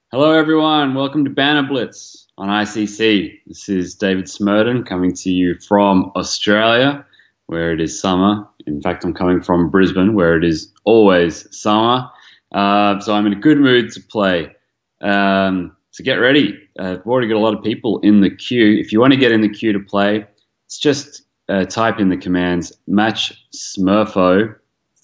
Hello, everyone. Welcome to Banter Blitz on ICC. This is David Smerdon coming to you from Australia, where it is summer. In fact, I'm coming from Brisbane, where it is always summer. So I'm in a good mood to play. So get ready. I've already got a lot of people in the queue. If you want to get in the queue to play, it's just type in the commands match Smurfo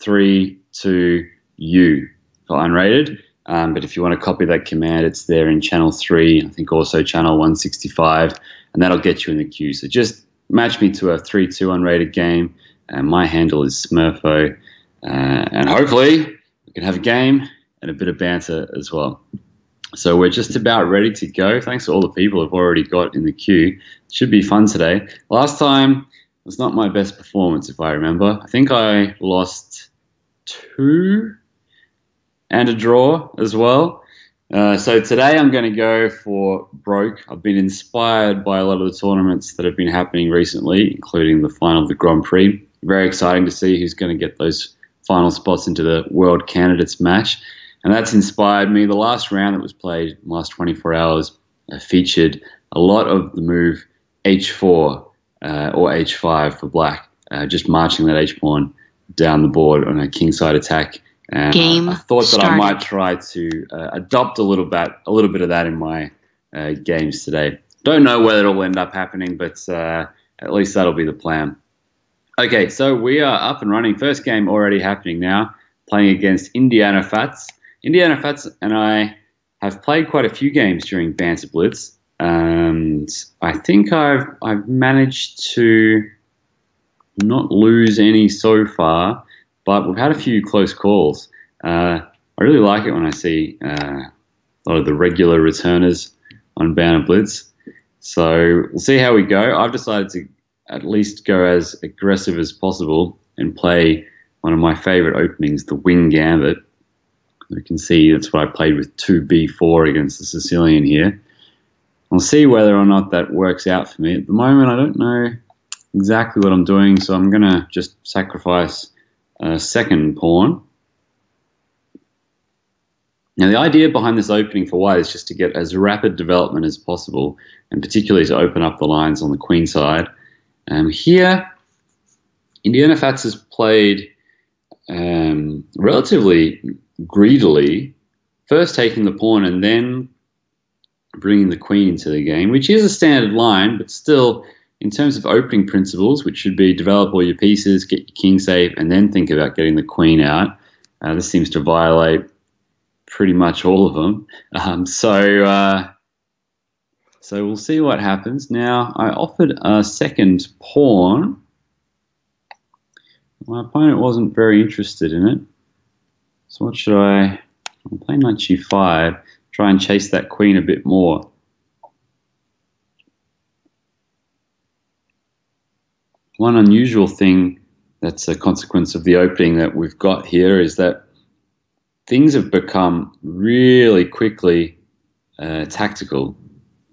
32U for unrated. But if you want to copy that command, it's there in channel 3, I think also channel 165, and that'll get you in the queue. So just match me to a 3-2 unrated game, and my handle is Smurfo, and hopefully we can have a game and a bit of banter as well. So we're just about ready to go. Thanks to all the people who've already got in the queue. It should be fun today. Last time was not my best performance, if I remember. I think I lost 2 and a draw as well. So today I'm going to go for broke. I've been inspired by a lot of the tournaments that have been happening recently, including the final of the Grand Prix. Very exciting to see who's going to get those final spots into the World Candidates match. And that's inspired me. The last round that was played in the last 24 hours featured a lot of the move H4 or H5 for black, just marching that H-pawn down the board on a kingside attack. And I thought that I might try to adopt a little bit of that in my games today. Don't know whether it'll end up happening, but at least that'll be the plan. Okay, so we are up and running. First game already happening now, playing against Indiana Fats. Indiana Fats and I have played quite a few games during Banter Blitz, and I think I've managed to not lose any so far. But we've had a few close calls. I really like it when I see a lot of the regular returners on Banter Blitz. So we'll see how we go. I've decided to at least go as aggressive as possible and play one of my favorite openings, the Wing Gambit. You can see that's what I played with 2b4 against the Sicilian here. I'll see whether or not that works out for me. At the moment, I don't know exactly what I'm doing, so I'm going to just sacrifice second pawn. Now the idea behind this opening for white is just to get as rapid development as possible, and particularly to open up the lines on the queen side. Here, Indiana Fats has played relatively greedily, first taking the pawn and then bringing the queen into the game, which is a standard line, but still, in terms of opening principles, which should be develop all your pieces, get your king safe, and then think about getting the queen out, this seems to violate pretty much all of them. So we'll see what happens. Now, I offered a second pawn. My opponent wasn't very interested in it. So what should I... I'll play knight g5, try and chase that queen a bit more. One unusual thing that's a consequence of the opening that we've got here is that things have become really quickly tactical.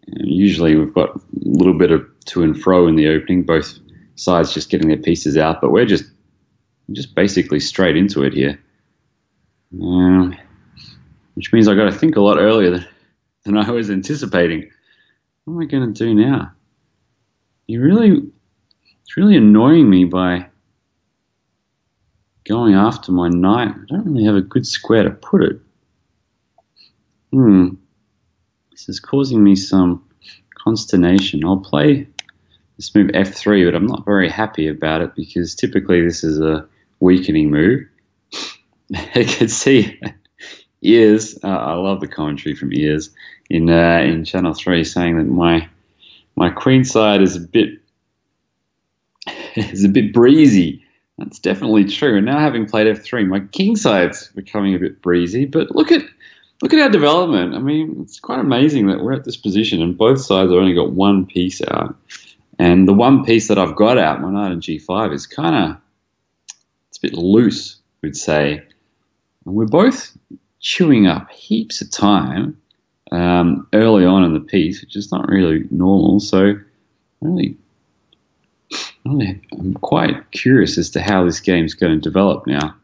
And usually we've got a little bit of to and fro in the opening, both sides just getting their pieces out, but we're just basically straight into it here. Which means I've got to think a lot earlier than I was anticipating. What am I going to do now? It's really annoying me by going after my knight. I don't really have a good square to put it. This is causing me some consternation. I'll play this move f3, but I'm not very happy about it because typically this is a weakening move. You can see Ears. I love the commentary from Ears in channel 3 saying that my queen side is a bit breezy. That's definitely true. And now having played f3, my king side's becoming a bit breezy. But look at our development. I mean, it's quite amazing that we're at this position and both sides have only got one piece out. And the one piece that I've got out, my knight on g5, is it's a bit loose, we'd say. And we're both chewing up heaps of time early on in the piece, which is not really normal. So I'm quite curious as to how this game's going to develop now.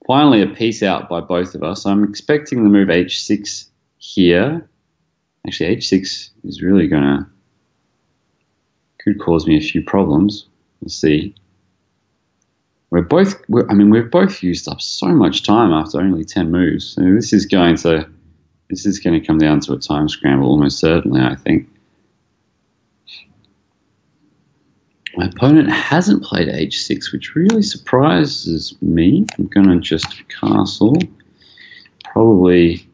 Finally, a piece out by both of us. I'm expecting the move h6 here. Actually, h6 is really could cause me a few problems. We'll see. We've both used up so much time after only 10 moves. So this is going to come down to a time scramble almost certainly, I think. My opponent hasn't played h6, which really surprises me. I'm going to just castle. Probably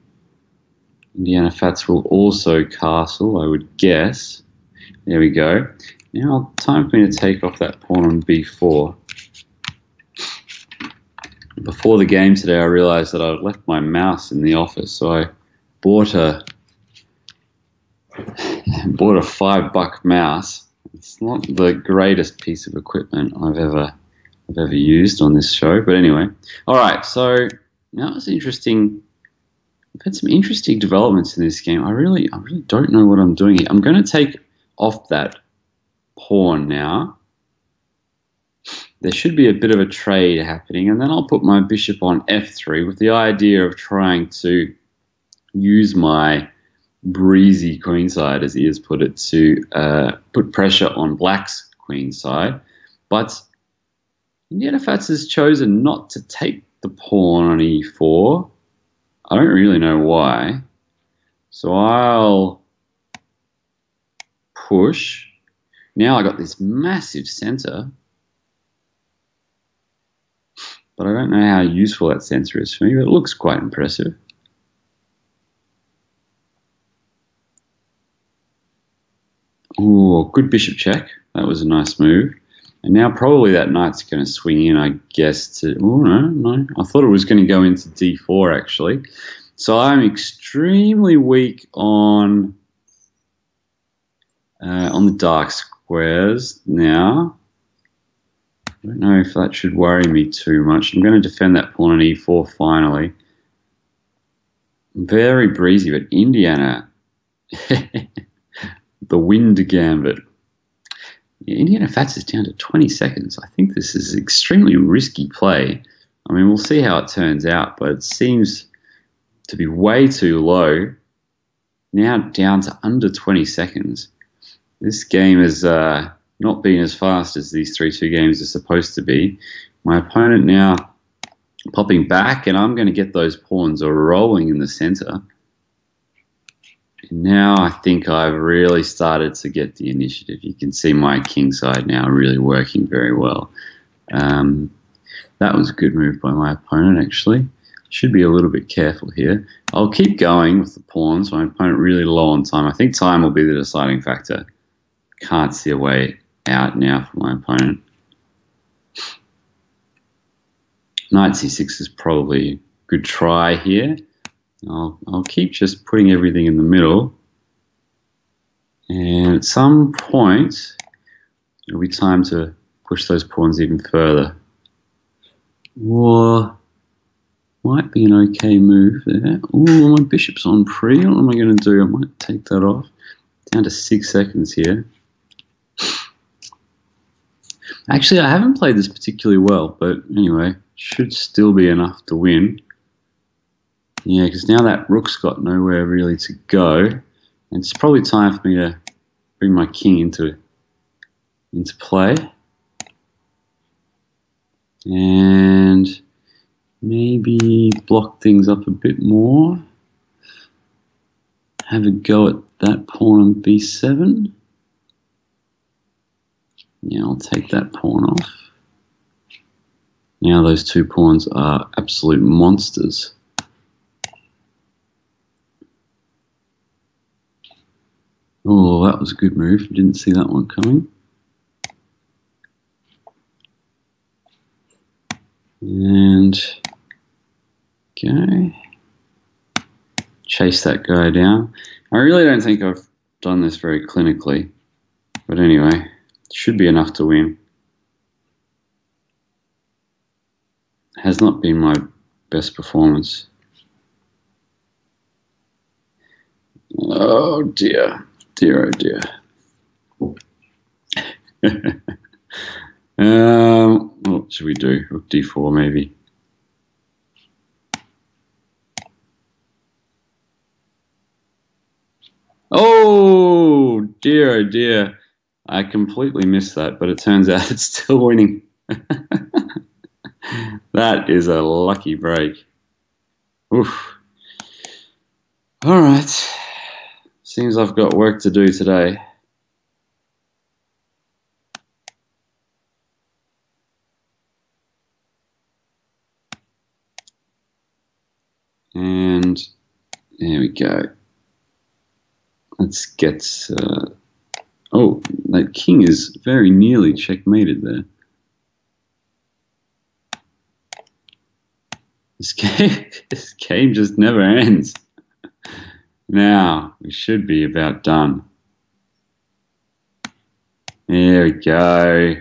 Indiana Fats will also castle, I would guess. There we go. Now, time for me to take off that pawn on b4. Before the game today, I realized that I'd left my mouse in the office, so I bought a $5 mouse. It's not the greatest piece of equipment I've ever used on this show, but anyway. All right, so now it's interesting. I've had some interesting developments in this game. I really don't know what I'm doing here. I'm going to take off that pawn now. There should be a bit of a trade happening, and then I'll put my bishop on f3 with the idea of trying to use my breezy queenside, as he has put it, to put pressure on black's queenside. But Indiana Fats has chosen not to take the pawn on e4. I don't really know why. So I'll push. Now I got this massive center. But I don't know how useful that center is for me, but it looks quite impressive. Ooh, good bishop check. That was a nice move. And now probably that knight's going to swing in, I guess, to... Oh, no. I thought it was going to go into d4, actually. So I'm extremely weak on the dark squares now. I don't know if that should worry me too much. I'm going to defend that pawn on e4 finally. Very breezy, but Indiana... the wind gambit. Yeah, Indiana Fats is down to 20 seconds. I think this is extremely risky play. I mean, we'll see how it turns out, but it seems to be way too low. Now down to under 20 seconds. This game has not been as fast as these 3-2 games are supposed to be. My opponent now popping back, and I'm going to get those pawns rolling in the center. Now I think I've really started to get the initiative. You can see my king side now really working very well. That was a good move by my opponent, actually. Should be a little bit careful here. I'll keep going with the pawns. My opponent really low on time. I think time will be the deciding factor. Can't see a way out now for my opponent. Knight c6 is probably a good try here. I'll keep just putting everything in the middle, and at some point it'll be time to push those pawns even further. Or might be an okay move there. Ooh, my bishop's on pre. What am I going to do? I might take that off. Down to 6 seconds here. Actually, I haven't played this particularly well, but anyway, should still be enough to win. Yeah, because now that rook's got nowhere really to go, and it's probably time for me to bring my king into play, and maybe block things up a bit more. Have a go at that pawn on b7. Yeah, I'll take that pawn off. Now those two pawns are absolute monsters. Oh, that was a good move. Didn't see that one coming. And okay. Chase that guy down. I really don't think I've done this very clinically. But anyway, it should be enough to win. Has not been my best performance. Oh dear. Dear, oh dear. What should we do? Rook d4 maybe. Oh dear, oh dear. I completely missed that, but it turns out it's still winning. That is a lucky break. Oof. All right. Seems I've got work to do today. And there we go. Let's get... oh, that king is very nearly checkmated there. This game just never ends. Now, we should be about done. There we go.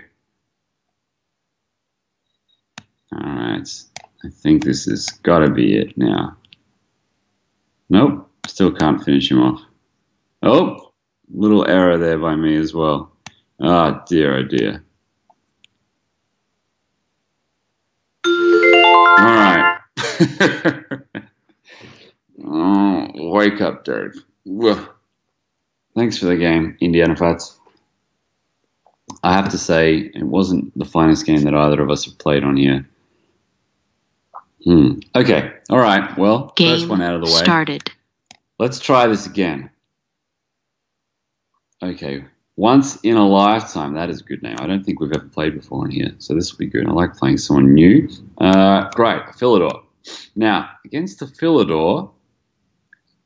Alright, I think this has got to be it now. Nope, still can't finish him off. Oh, little error there by me as well. Oh dear, oh dear. Alright. Oh, wake up, Derek. Thanks for the game, Indiana Fats. I have to say, it wasn't the finest game that either of us have played on here. Okay, all right. Well, game first one out of the way. Started. Let's try this again. Okay, once in a lifetime. That is a good name. I don't think we've ever played before in here, so this will be good. I like playing someone new. Great, Philidor. Now, against the Philidor,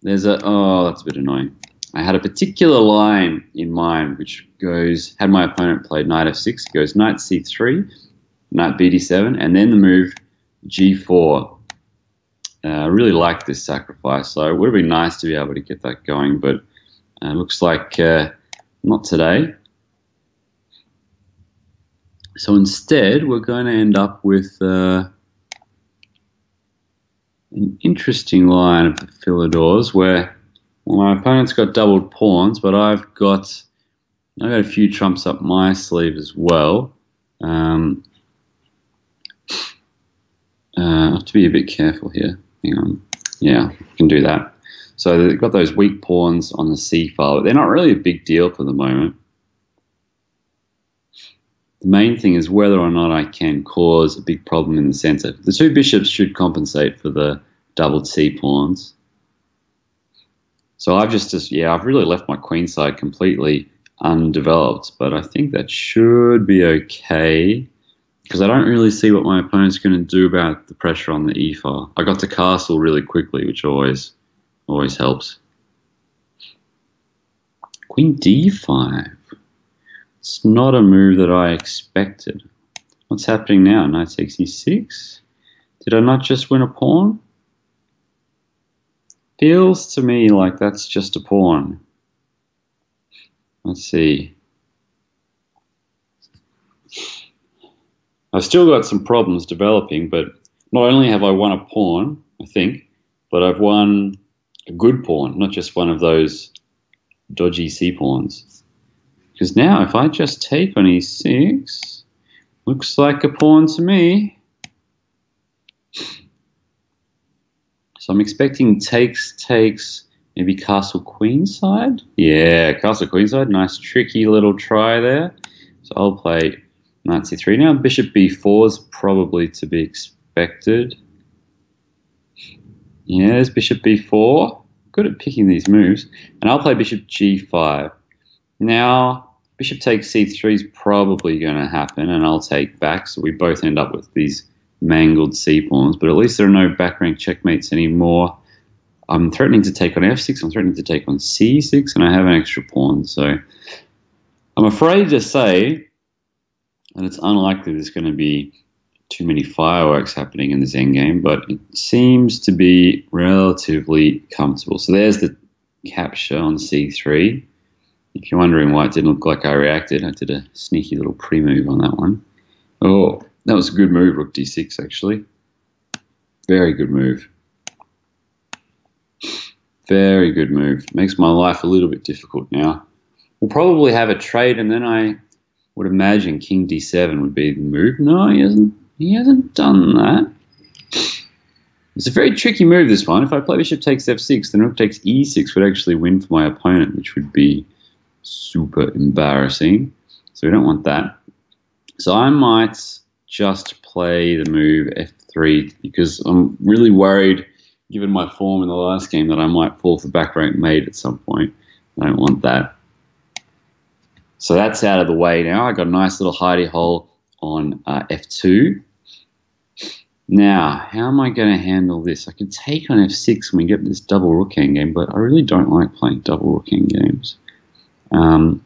there's a... Oh, that's a bit annoying. I had a particular line in mind which goes... Had my opponent played knight f6, it goes knight c3, knight bd7, and then the move g4. I really like this sacrifice, so it would have been nice to be able to get that going, but looks like not today. So instead, we're going to end up with an interesting line of the Philidors where my opponent's got doubled pawns, but I've got a few trumps up my sleeve as well. I have to be a bit careful here. Hang on. Yeah, I can do that. So they've got those weak pawns on the c file, but they're not really a big deal for the moment. The main thing is whether or not I can cause a big problem in the center. The two bishops should compensate for the doubled c pawns. So I've I've really left my queen side completely undeveloped, but I think that should be okay because I don't really see what my opponent's going to do about the pressure on the e file. I got to castle really quickly, which always helps. Queen d5. It's not a move that I expected. What's happening now? Knight takes e6. Did I not just win a pawn? Feels to me like that's just a pawn. Let's see. I've still got some problems developing, but not only have I won a pawn, I think, but I've won a good pawn, not just one of those dodgy c pawns. Because now if I just take on e6, looks like a pawn to me. So I'm expecting takes, maybe castle queenside. Yeah, castle queenside. Nice tricky little try there. So I'll play knight c3. Now bishop b4 is probably to be expected. Yeah, there's bishop b4. Good at picking these moves. And I'll play bishop g5. Now, bishop takes c3 is probably going to happen, and I'll take back. So we both end up with these mangled c-pawns, but at least there are no back rank checkmates anymore. I'm threatening to take on f6, I'm threatening to take on c6, and I have an extra pawn. So I'm afraid to say that it's unlikely there's going to be too many fireworks happening in this endgame, but it seems to be relatively comfortable. So there's the capture on c3. If you're wondering why it didn't look like I reacted, I did a sneaky little pre-move on that one. Oh, that was a good move, rook d6, actually. Very good move. Very good move. Makes my life a little bit difficult now. We'll probably have a trade, and then I would imagine king d7 would be the move. No, he hasn't done that. It's a very tricky move, this one. If I play bishop takes f6, then rook takes e6 would actually win for my opponent, which would be super embarrassing. So we don't want that. So I might just play the move f3 because I'm really worried, given my form in the last game, that I might fall for back rank mate at some point. I don't want that. So that's out of the way now. I got a nice little hidey hole on f2. Now, how am I going to handle this? I could take on f6 when we get this double rook endgame, but I really don't like playing double rook endgames. I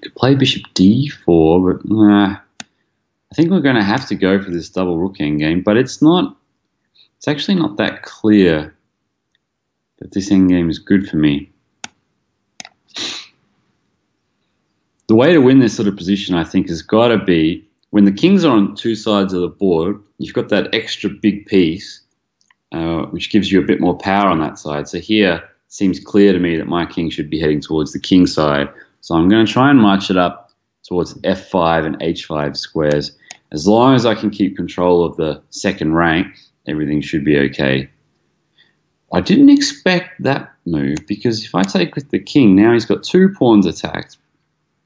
could play bishop d4, but I think we're going to have to go for this double rook endgame, but it's actually not that clear that this endgame is good for me. The way to win this sort of position, I think, has got to be when the kings are on two sides of the board, you've got that extra big piece, which gives you a bit more power on that side. So here, it seems clear to me that my king should be heading towards the king side. So I'm going to try and march it up towards f5 and h5 squares. As long as I can keep control of the second rank, everything should be okay. I didn't expect that move because if I take with the king, now he's got two pawns attacked.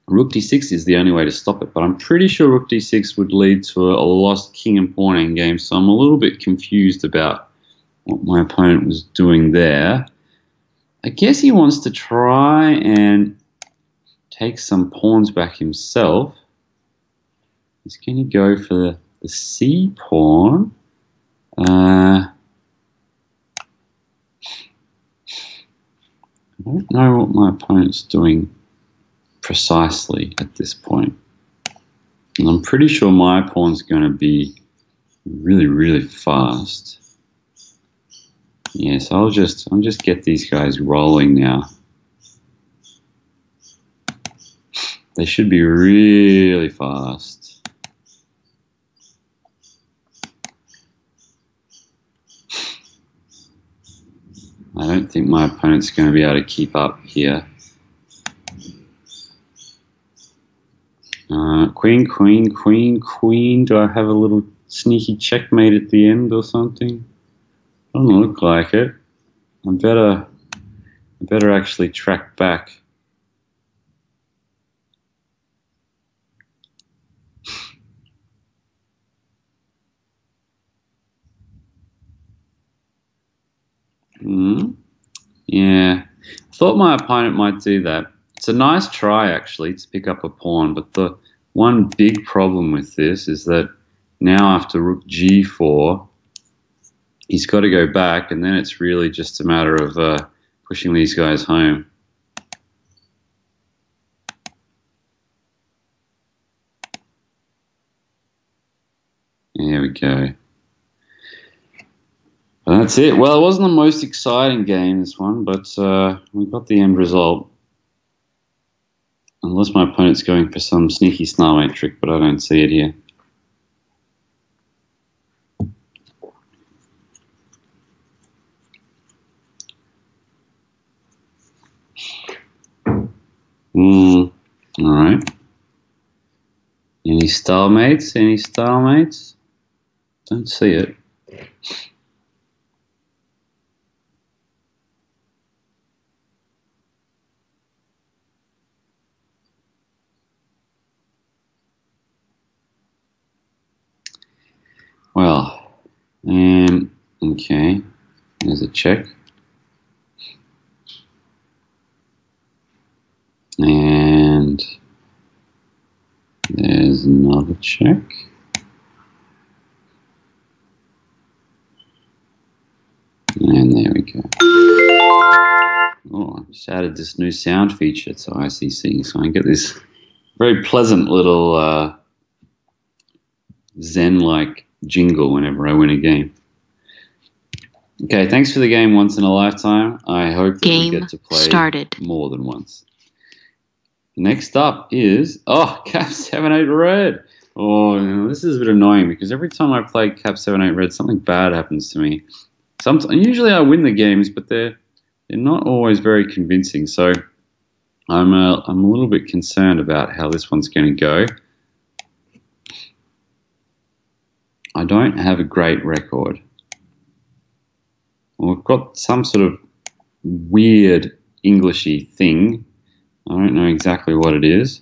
Rook d6 is the only way to stop it, but I'm pretty sure rook d6 would lead to a lost king and pawn endgame, so I'm a little bit confused about what my opponent was doing there. I guess he wants to try and take some pawns back himself. He's going to go for the c pawn. I don't know what my opponent's doing precisely at this point. And I'm pretty sure my pawn's going to be really, really fast. Yes, I'll just get these guys rolling now. They should be really fast. I don't think my opponent's going to be able to keep up here. Queen, queen, queen, queen. Do I have a little sneaky checkmate at the end or something? Doesn't look like it. I better actually track back. Yeah, I thought my opponent might do that. It's a nice try, actually, to pick up a pawn, but the one big problem with this is that now after rook g4, he's got to go back, and then it's really just a matter of pushing these guys home. There we go. And that's it. Well, it wasn't the most exciting game, this one, but we got the end result. Unless my opponent's going for some sneaky snarlmate trick, but I don't see it here. Alright. Any stalemates? Any stalemates? Don't see it. Well, okay, there's a check. And there's another check. And there we go. Oh, I just added this new sound feature to ICC, so I get this very pleasant little Zen-like jingle whenever I win a game. Okay, thanks for the game once in a lifetime. I hope that we get to play more than once. Next up is, Cap 7-8 Red. Oh, this is a bit annoying because every time I play Cap 7-8 Red, something bad happens to me. Usually I win the games, but they're not always very convincing. So I'm a little bit concerned about how this one's going to go. I don't have a great record. I've got some sort of weird Englishy thing. I don't know exactly what it is.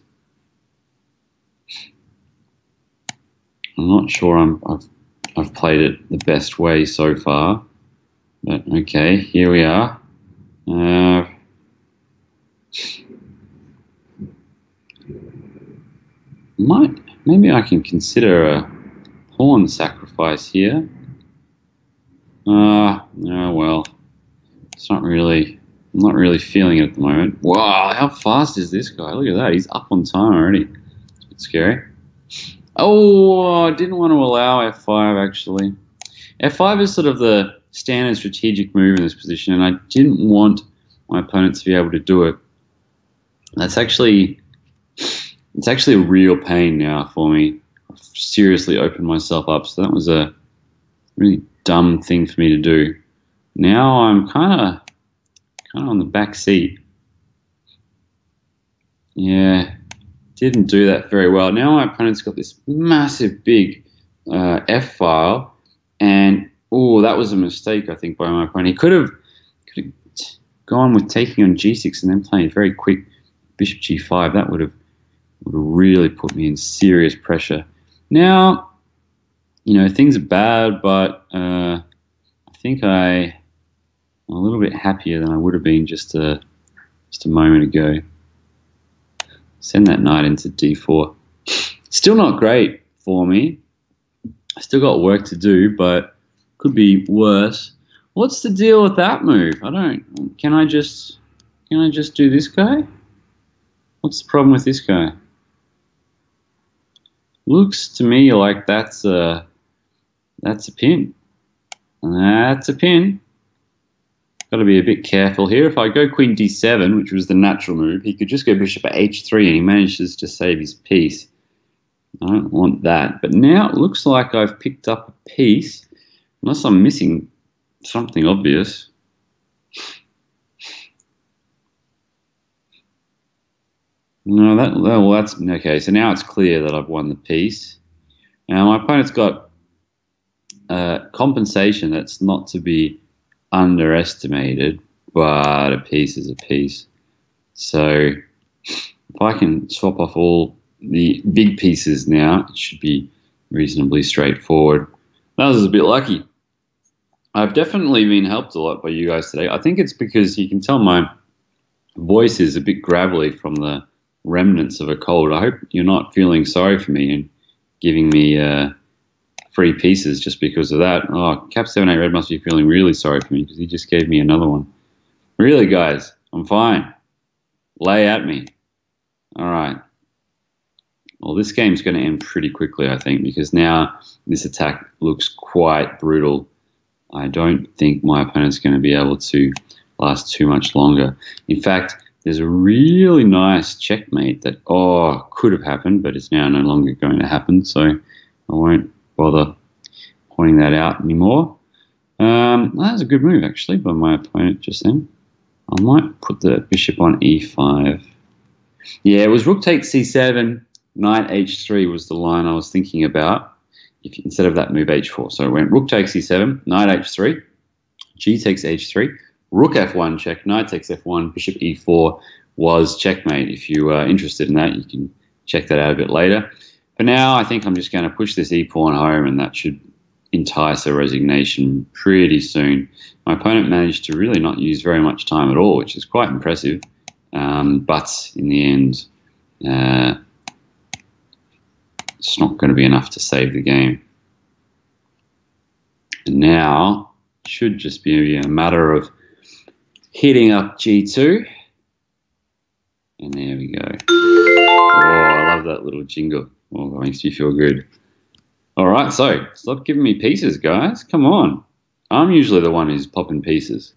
I'm not sure I've played it the best way so far. But okay, here we are. Maybe I can consider a pawn sacrifice here. Oh well, I'm not really feeling it at the moment. Wow, how fast is this guy? Look at that, he's up on time already. It's a bit scary. Oh, I didn't want to allow f5 actually. f5 is sort of the standard strategic move in this position, and I didn't want my opponent to be able to do it. It's actually a real pain now for me. I've seriously opened myself up, so that was a really dumb thing for me to do. Now I'm kind of on the back seat. Yeah, didn't do that very well. Now my opponent's got this massive big F file, and oh, that was a mistake I think by my opponent. He could have gone with taking on G6 and then playing very quick Bishop G5. That would have really put me in serious pressure. Now, things are bad, but I think I'm a little bit happier than I would have been just a moment ago. Send that knight into D4. Still not great for me. I still got work to do, but could be worse. What's the deal with that move? Can I just do this guy? What's the problem with this guy? Looks to me like that's a pin. That's a pin. Got to be a bit careful here. If I go Queen D7, which was the natural move, he could just go Bishop at H3 and he manages to save his piece. I don't want that. But now it looks like I've picked up a piece, unless I'm missing something obvious. No, that's okay. So now it's clear that I've won the piece. Now my opponent's got compensation that's not to be underestimated, but a piece is a piece. So if I can swap off all the big pieces now, it should be reasonably straightforward. That was a bit lucky. I've definitely been helped a lot by you guys today. I think it's because you can tell my voice is a bit gravelly from the remnants of a cold. I hope you're not feeling sorry for me and giving me free pieces just because of that. Oh, Cap 78 Red must be feeling really sorry for me because he just gave me another one. Really, guys, I'm fine. Lay at me. All right. Well, this game's going to end pretty quickly, I think, because now this attack looks quite brutal. I don't think my opponent's going to be able to last too much longer. In fact, there's a really nice checkmate that, could have happened, but it's now no longer going to happen, so I won't bother pointing that out anymore. That was a good move, actually, by my opponent just then. I might put the bishop on E5. Yeah, it was rook takes C7, knight H3 was the line I was thinking about, instead of that move H4. So it went rook takes C7, knight H3, G takes H3, rook F1 check, knight takes F1, bishop E4 was checkmate. If you are interested in that, you can check that out a bit later. For now, I think I'm just going to push this E-pawn home, and that should entice a resignation pretty soon. My opponent managed to really not use very much time at all, which is quite impressive. But in the end, it's not going to be enough to save the game. And now, it should just be a matter of hitting up G2. And there we go. Oh, I love that little jingle. Oh, that makes me feel good. All right, so stop giving me pieces, guys. Come on. I'm usually the one who's popping pieces.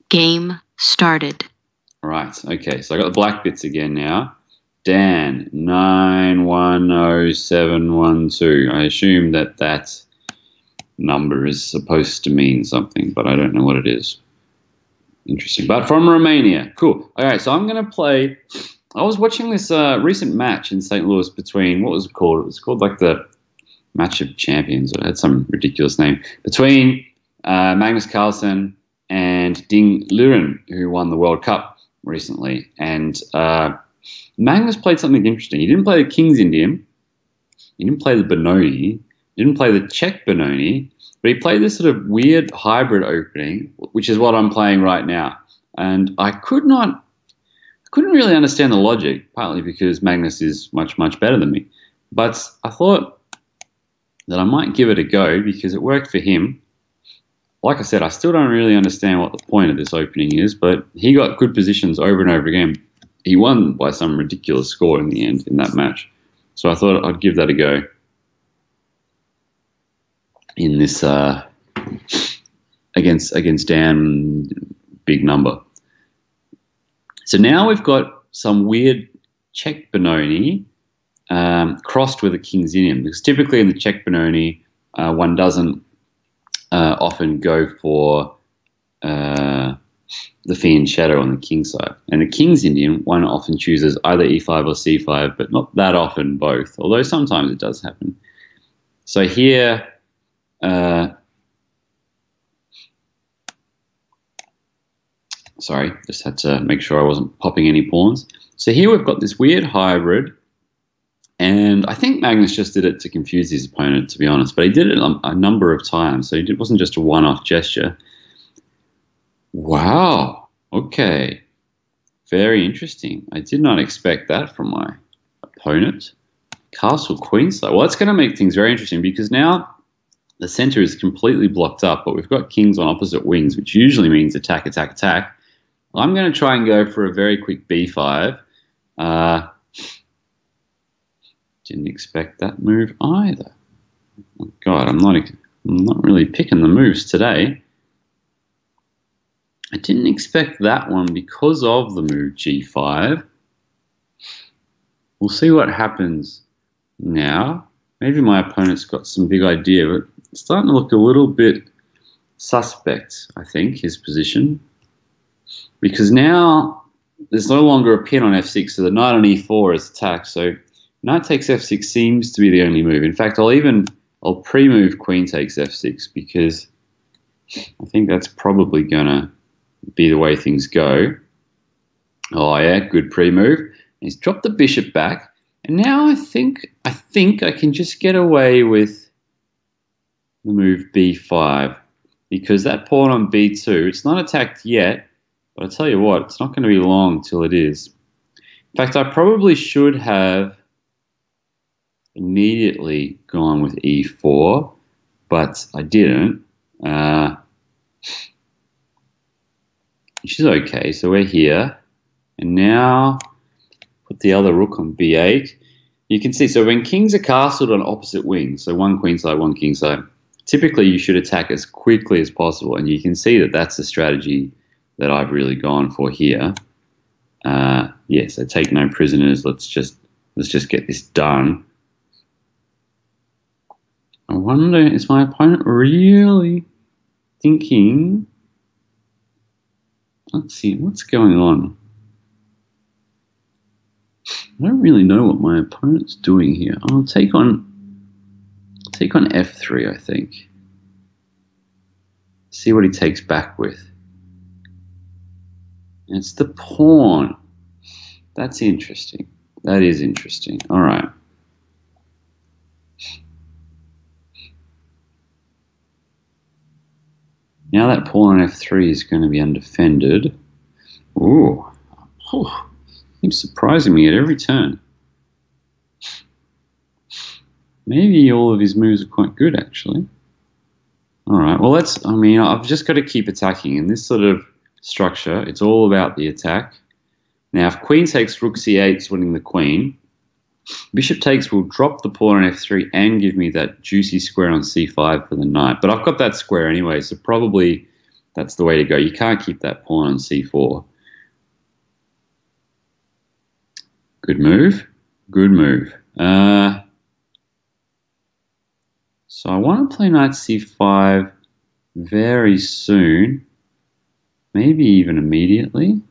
Game started. All right, okay, so I got the black bits again now. Dan, 910712. I assume that number is supposed to mean something, but I don't know what it is. Interesting. But from Romania. Cool. All right, so I'm going to play. I was watching this recent match in St. Louis between, what was it called? It was called like the Match of Champions. It had some ridiculous name. Between Magnus Carlsen and Ding Liren, who won the World Cup recently. And Magnus played something interesting. He didn't play the King's Indian. He didn't play the Benoni. He didn't play the Czech Benoni. But he played this sort of weird hybrid opening, which is what I'm playing right now. And I couldn't really understand the logic, partly because Magnus is much, much better than me. But I thought that I might give it a go because it worked for him. Like I said, I still don't really understand what the point of this opening is, but he got good positions over and over again. He won by some ridiculous score in the end in that match. So I thought I'd give that a go in this against Dan, big number. So now we've got some weird Czech Benoni crossed with a King's Indian, because typically in the Czech Benoni, one doesn't often go for the Fiend Shadow on the King side. And the King's Indian, one often chooses either E5 or C5, but not that often both, although sometimes it does happen. So here, sorry, just had to make sure I wasn't popping any pawns. So here we've got this weird hybrid, and I think Magnus just did it to confuse his opponent, to be honest, but he did it a number of times, so it wasn't just a one-off gesture. Wow, okay, very interesting. I did not expect that from my opponent. Castle Queen side. Well, that's going to make things very interesting, because now the center is completely blocked up, but we've got kings on opposite wings, which usually means attack, attack, attack. I'm going to try and go for a very quick b5. Didn't expect that move either. Oh God, I'm not really picking the moves today. I didn't expect that one because of the move g5. We'll see what happens now. Maybe my opponent's got some big idea, but it's starting to look a little bit suspect, I think, his position. Because now there's no longer a pin on f6, so the knight on e4 is attacked. So knight takes f6 seems to be the only move. In fact, I'll pre-move queen takes f6, because I think that's probably going to be the way things go. Oh yeah, good pre-move. He's dropped the bishop back, and now I think I can just get away with the move b5, because that pawn on b2, it's not attacked yet, but I tell you what, it's not going to be long till it is. In fact, I probably should have immediately gone with e4, but I didn't. Which is okay. So we're here, and now put the other rook on b8. You can see, so when kings are castled on opposite wings, so one queen side, one king side, typically you should attack as quickly as possible, and you can see that that's the strategy that I've really gone for here. Yeah, so take no prisoners. Let's just get this done. I wonder, is my opponent really thinking? Let's see, what's going on? I don't really know what my opponent's doing here. I'll take on f3, I think. See what he takes back with. It's the pawn. That's interesting. That is interesting. All right. Now that pawn on f3 is going to be undefended. Ooh. He's surprising me at every turn. Maybe all of his moves are quite good, actually. All right. Well, I've just got to keep attacking. In this sort of structure, it's all about the attack. Now, if queen takes rook c8, it's winning the queen. Bishop takes will drop the pawn on f3 and give me that juicy square on c5 for the knight. But I've got that square anyway, so probably that's the way to go. You can't keep that pawn on c4. Good move. Good move. So I want to play knight c5 very soon. Maybe even immediately.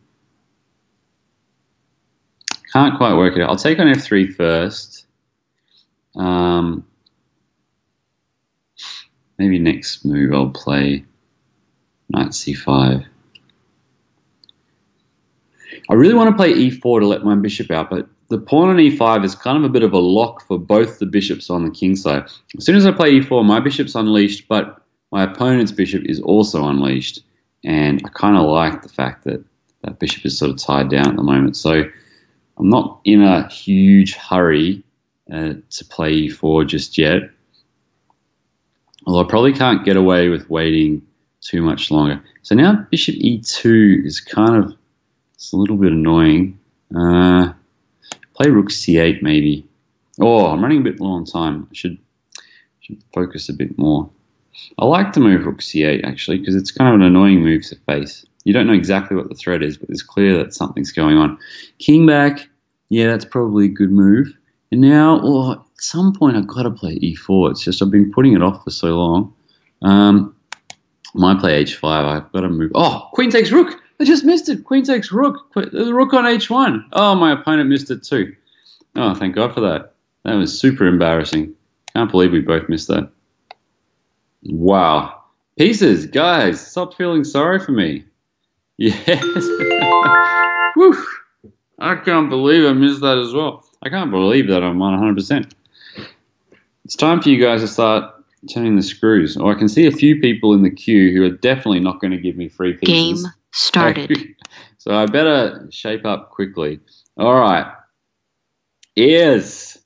Can't quite work it out. I'll take on f3 first. Maybe next move I'll play Knight c5. I really want to play e4 to let my bishop out, but the pawn on e5 is kind of a bit of a lock for both the bishops on the king side. As soon as I play e4, my bishop's unleashed, but my opponent's bishop is also unleashed. And I kind of like the fact that that bishop is sort of tied down at the moment. So I'm not in a huge hurry to play e4 just yet. Although I probably can't get away with waiting too much longer. So now bishop e2 is kind of, it's a little bit annoying. Play rook c8 maybe. Oh, I'm running a bit low on time. I should focus a bit more. I like to move rook c8 actually because it's kind of an annoying move to face. You don't know exactly what the threat is, but it's clear that something's going on. King back, yeah, that's probably a good move. And now, at some point I've got to play e4. It's just I've been putting it off for so long. Might play h5. I've got to move. Oh, queen takes rook. I just missed it. Queen takes rook. The rook on h1. Oh, my opponent missed it too. Oh, thank God for that. That was super embarrassing. Can't believe we both missed that. Wow. Pieces, guys, stop feeling sorry for me. Yes. Whew. I can't believe I missed that as well. I can't believe that I'm on 100%. It's time for you guys to start turning the screws. Or I can see a few people in the queue who are definitely not going to give me free pieces. Game started. So I better shape up quickly. All right. Ears.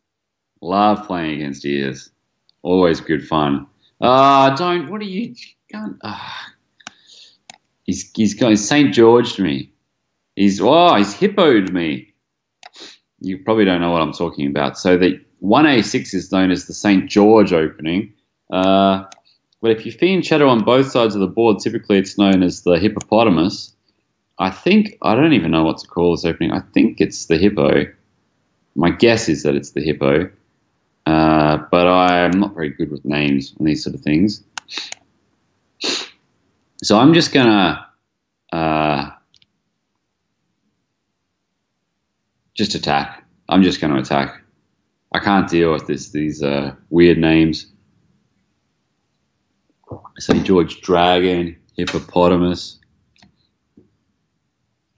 Love playing against ears. Always good fun. Don't. What are you? Can't. He's going St. George to me. He's hippoed me. You probably don't know what I'm talking about. So the 1a6 is known as the St. George opening. But if you fiend shadow on both sides of the board, typically it's known as the hippopotamus. I don't even know what to call this opening. I think it's the hippo. My guess is that it's the hippo. But I'm not very good with names and these sort of things. So I'm just going to just attack. I'm just going to attack. I can't deal with these weird names. St. George Dragon, Hippopotamus.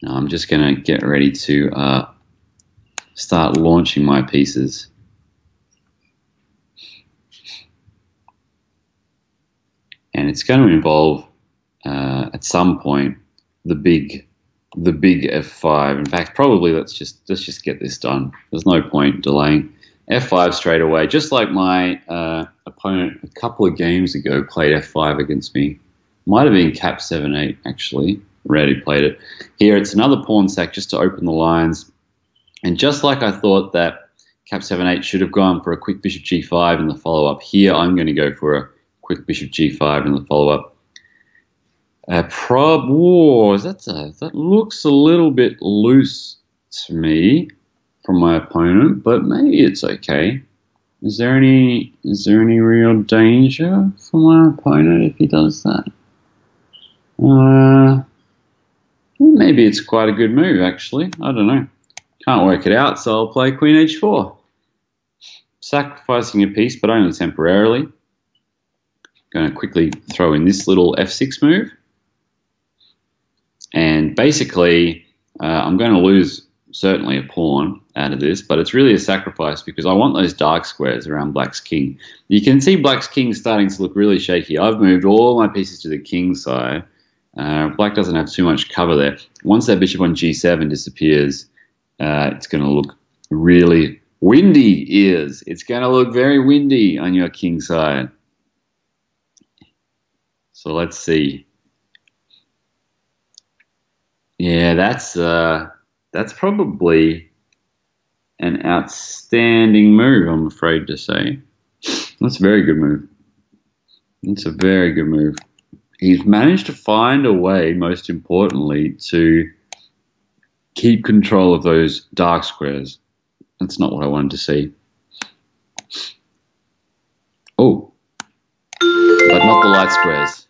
No, I'm just going to get ready to start launching my pieces. And it's going to involve, at some point, the big f5. In fact, probably let's just get this done. There's no point delaying. f5 straight away, just like my opponent a couple of games ago played f5 against me. Might have been cap 7-8 actually. Rarely played it. Here it's another pawn sack just to open the lines. And just like I thought that cap 7-8 should have gone for a quick bishop g5 in the follow-up, here I'm going to go for a quick bishop g5 in the follow-up. That looks a little bit loose to me from my opponent, but maybe it's okay. Is there any real danger for my opponent if he does that? Maybe it's quite a good move actually. I don't know. Can't work it out, so I'll play queen h4. Sacrificing a piece, but only temporarily. Going to quickly throw in this little f6 move. And basically, I'm going to lose certainly a pawn out of this, but it's really a sacrifice because I want those dark squares around black's king. You can see black's king starting to look really shaky. I've moved all my pieces to the king side. Black doesn't have too much cover there. Once that bishop on g7 disappears, it's going to look really windy. It's going to look very windy on your king side. So let's see. Yeah, that's probably an outstanding move, I'm afraid to say. That's a very good move. It's a very good move. He's managed to find a way, most importantly, to keep control of those dark squares. That's not what I wanted to see. Oh, but not the light squares.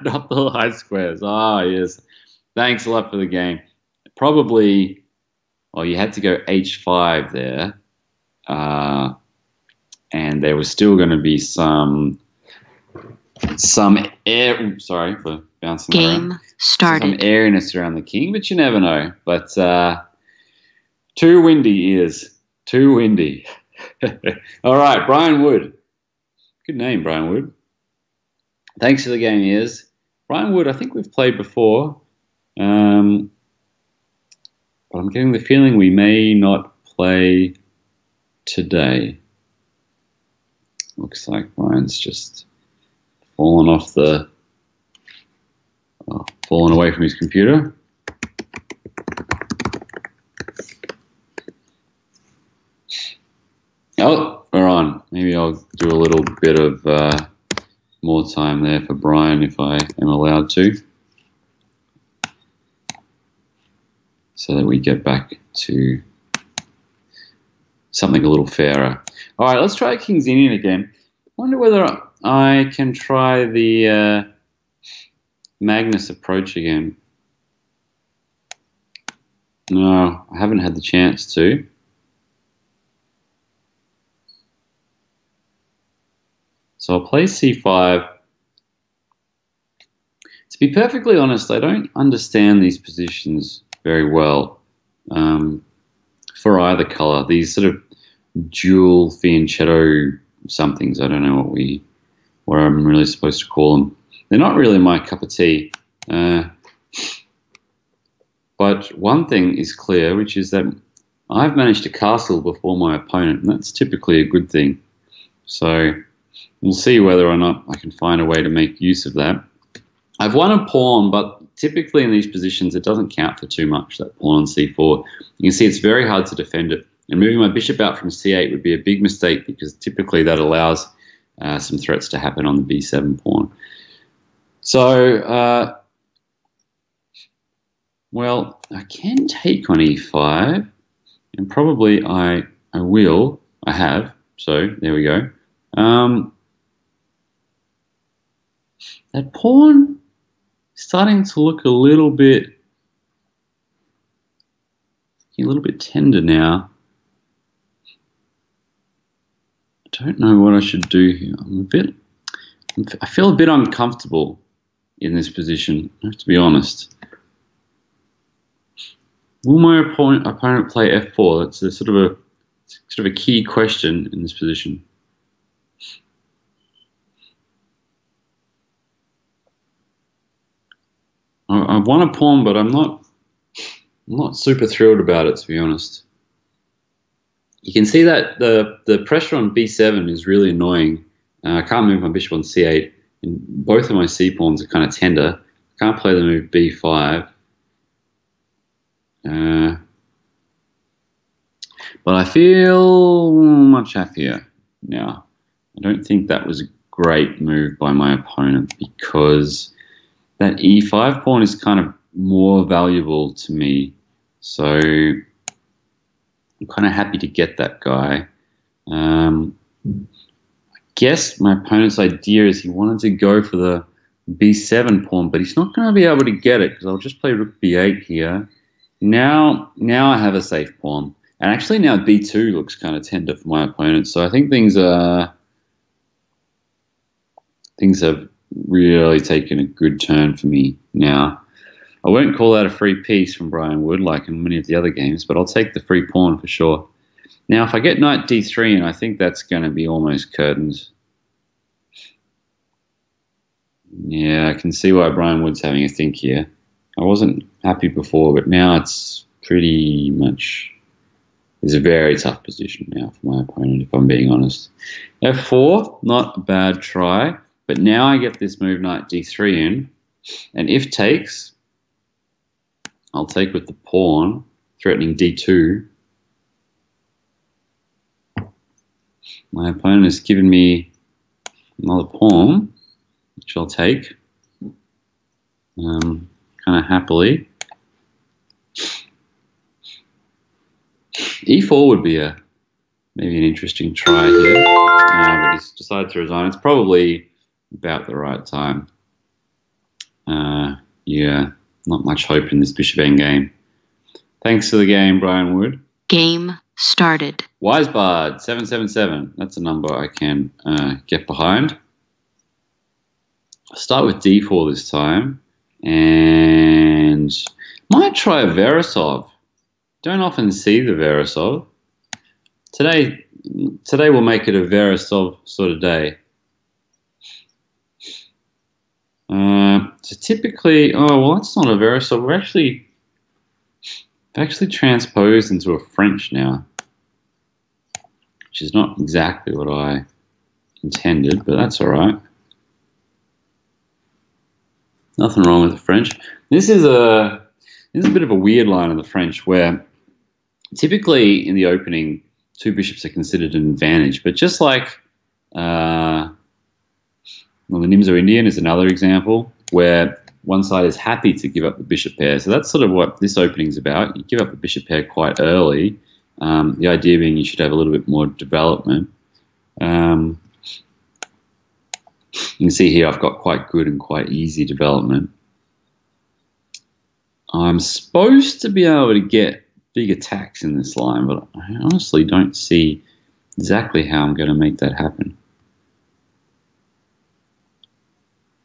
Not the light squares. Ah, yes. Thanks a lot for the game. Probably, well, you had to go h5 there. And there was still going to be some some air. Sorry for bouncing that around. Game started. Some airiness around the king, but you never know. But too windy is too windy. All right, Brian Wood. Good name, Brian Wood. Thanks for the game, ears. Brian Wood, I think we've played before, but I'm getting the feeling we may not play today. Looks like Brian's just fallen away from his computer. Oh, we're on. Maybe I'll do a little bit of more time there for Brian if I am allowed to, so that we get back to something a little fairer. All right, let's try King's Indian again. I wonder whether I can try the Magnus approach again. No, I haven't had the chance to. So I'll play c5. To be perfectly honest, I don't understand these positions very well for either colour. These sort of dual fianchetto somethings. I don't know what I'm really supposed to call them. They're not really my cup of tea. But one thing is clear, which is that I've managed to castle before my opponent, and that's typically a good thing. So we'll see whether or not I can find a way to make use of that. I've won a pawn, but typically in these positions it doesn't count for too much, that pawn on c4. You can see it's very hard to defend it. And moving my bishop out from c8 would be a big mistake, because typically that allows some threats to happen on the b7 pawn. So, well, I can take on e5, and probably I will. I have, so there we go. That pawn is starting to look a little bit tender now. I don't know what I should do here. I feel a bit uncomfortable in this position, I have to be honest. Will my opponent play f4? That's a sort of a key question in this position. I've won a pawn, but I'm not super thrilled about it, to be honest. You can see that the pressure on b7 is really annoying. I can't move my bishop on c8, and both of my c pawns are kind of tender. I can't play the move b5. But I feel much happier now. I don't think that was a great move by my opponent, because that e5 pawn is kind of more valuable to me. So I'm kind of happy to get that guy. I guess my opponent's idea is he wanted to go for the b7 pawn, but he's not going to be able to get it, because I'll just play rook b8 here. Now I have a safe pawn. And actually now b2 looks kind of tender for my opponent. So I think things have really taken a good turn for me now. I won't call that a free piece from Brian Wood like in many of the other games, but I'll take the free pawn for sure. Now if I get knight d3 in, I think that's going to be almost curtains. Yeah, I can see why Brian Wood's having a think here. I wasn't happy before, but now it's pretty much... It's a very tough position now for my opponent, if I'm being honest. f4, not a bad try, but now I get this move knight d3 in, and if takes, I'll take with the pawn, threatening d2. My opponent has given me another pawn, which I'll take kind of happily. e4 would be maybe an interesting try here, but he's decided to resign. It's probably about the right time. Yeah, not much hope in this bishop endgame. Thanks for the game, Brian Wood. Game started. Weisbad 777. That's a number I can get behind. I'll start with d4 this time, and might try a Veresov. Don't often see the Veresov. Today we'll make it a Veresov sort of day. So typically, oh well, that's not a Veresov. We're actually transposed into a French now, which is not exactly what I intended, but that's all right. Nothing wrong with the French. This is a bit of a weird line in the French where typically in the opening, two bishops are considered an advantage, but just like well, the Nimzo Indian is another example where one side is happy to give up the bishop pair. So that's sort of what this opening is about. You give up the bishop pair quite early. The idea being you should have a little bit more development. You can see here I've got quite good and quite easy development. I'm supposed to be able to get big attacks in this line, but I honestly don't see exactly how I'm going to make that happen.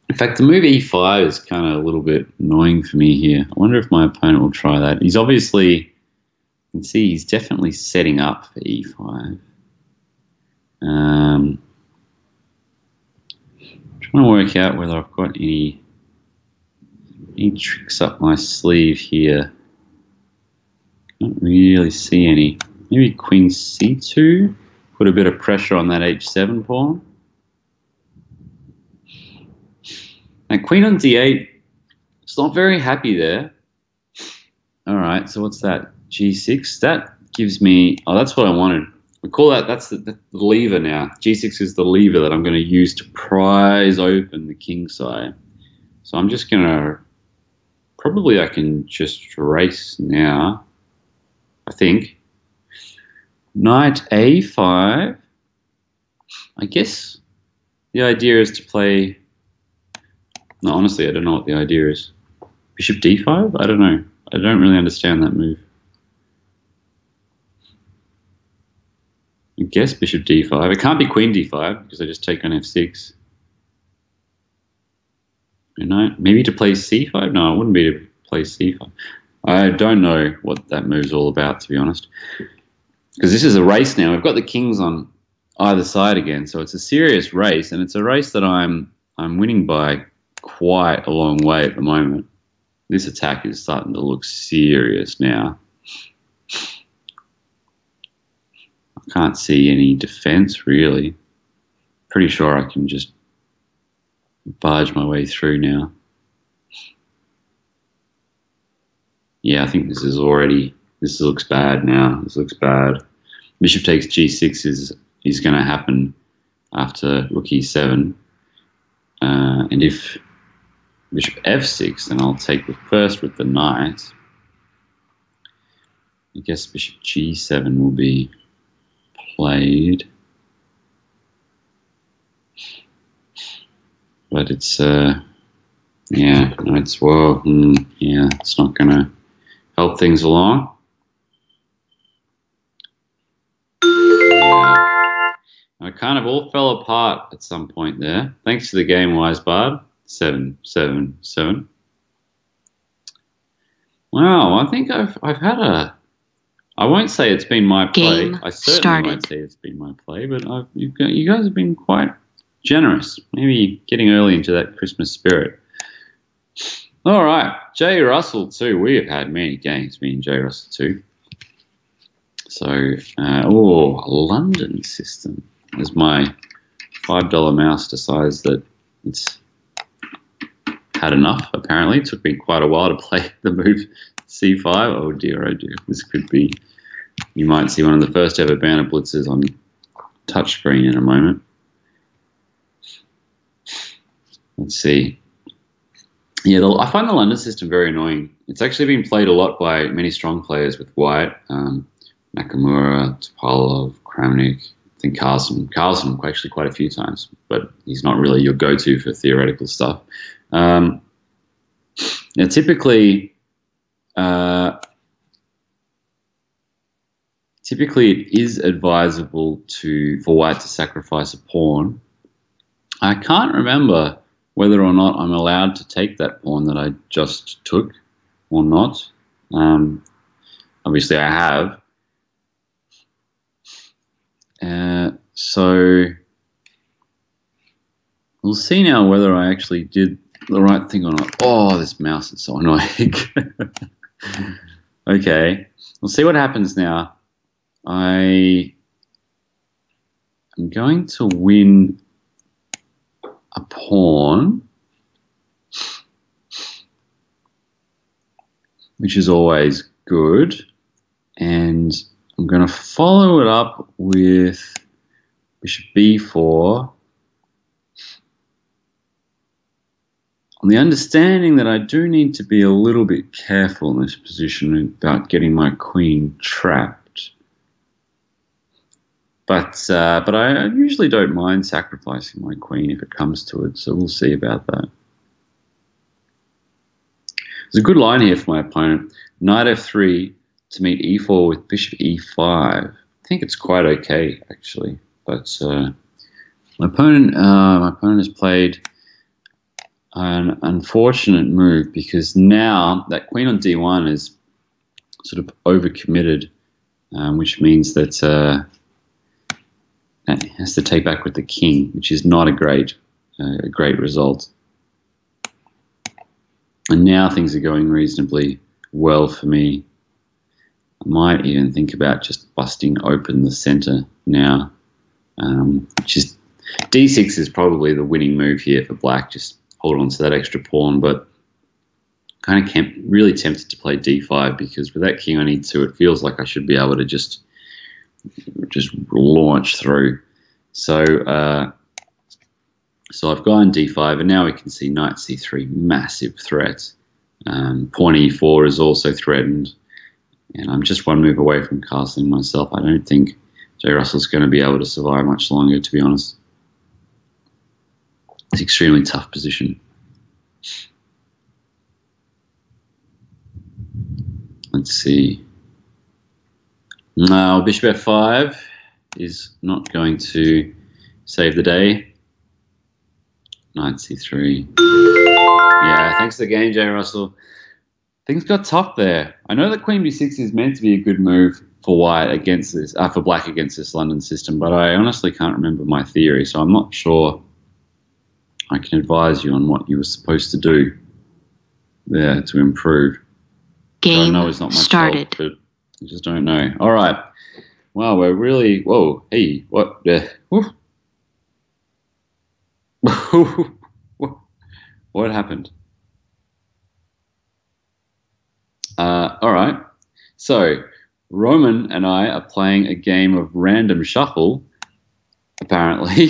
In fact, the move e5 is kind of a little bit annoying for me here. I wonder if my opponent will try that. He's obviously, you can see he's definitely setting up for e5. Trying to work out whether I've got any tricks up my sleeve here. Don't really see any. Maybe queen c2, put a bit of pressure on that h7 pawn. Now queen on d8, it's not very happy there. All right, so what's that? g6. That gives me, oh, that's what I wanted. We call that, that's the lever now. g6 is the lever that I'm going to use to prise open the king side. So I'm just going to, probably I can just race now, I think. Knight a5. I guess the idea is to play, no, honestly, I don't know what the idea is. Bishop d5? I don't know. I don't really understand that move. I guess bishop d5. It can't be queen d5 because I just take on f6. You know, maybe to play c5? No, it wouldn't be to play c5. I don't know what that move's all about, to be honest. Because this is a race now. We've got the kings on either side again, so it's a serious race, and it's a race that I'm winning by quite a long way at the moment. This attack is starting to look serious now. I can't see any defense, really. Pretty sure I can just barge my way through now. Yeah, I think this looks bad now. This looks bad. Bishop takes g6 is going to happen after rook e7. And if bishop f6, then I'll take first with the knight. I guess bishop g7 will be played. But it's, yeah, no, it's, well, yeah, it's not going to help things along. Yeah. It kind of all fell apart at some point there. Thanks to the game, Weisbad. 7-7-7. Wow, I think I've had a. I won't say it's been my play. Game I certainly won't say it's been my play, but you guys have been quite generous. Maybe getting early into that Christmas spirit. All right, Jay Russell too. We have had many games, me and Jay Russell too. So, London system. As my $5 mouse decides that it's had enough, apparently. It took me quite a while to play the move c5. Oh dear, oh dear. This could be, you might see one of the first ever Banter blitzes on touchscreen in a moment. Let's see. Yeah, I find the London system very annoying. It's actually been played a lot by many strong players with white. Nakamura, Topalov, Kramnik, I think Carlsen actually quite a few times, but he's not really your go-to for theoretical stuff. Now, typically it is advisable for white to sacrifice a pawn. I can't remember whether or not I'm allowed to take that pawn that I just took or not. Obviously, I have. So we'll see now whether I actually did the right thing or not. Oh, this mouse is so annoying. Okay, we'll see what happens now. I am going to win a pawn, which is always good, and I'm going to follow it up with bishop b4, on the understanding that I do need to be a little bit careful in this position about getting my queen trapped. But I usually don't mind sacrificing my queen if it comes to it, so we'll see about that. There's a good line here for my opponent. Knight f3 to meet e4 with bishop e5. I think it's quite okay, actually. But my opponent has played an unfortunate move, because now that queen on d1 is sort of overcommitted, which means that it has to take back with the king, which is not a great result. And now things are going reasonably well for me. I might even think about just busting open the center now, which is d6 is probably the winning move here for black. Just hold on to that extra pawn, but kind of really tempted to play d5, because with that king on e2, it feels like I should be able to just launch through. So I've gone d5, and now we can see knight c3, massive threat. Pawn e4 is also threatened, and I'm just one move away from castling myself. I don't think Jay Russell's going to be able to survive much longer, to be honest. It's an extremely tough position. Let's see. Now, bishop f5 is not going to save the day. Knight c3. Yeah, thanks to the game, Jay Russell. Things got tough there. I know that queen b6 is meant to be a good move for white against this, for black against this London system, but I honestly can't remember my theory, so I'm not sure I can advise you on what you were supposed to do there to improve. Game I know it's not much started. help, but I just don't know. All right. Wow, we're really... Whoa, hey, what? What happened? All right. So, Roman and I are playing a game of random shuffle, apparently.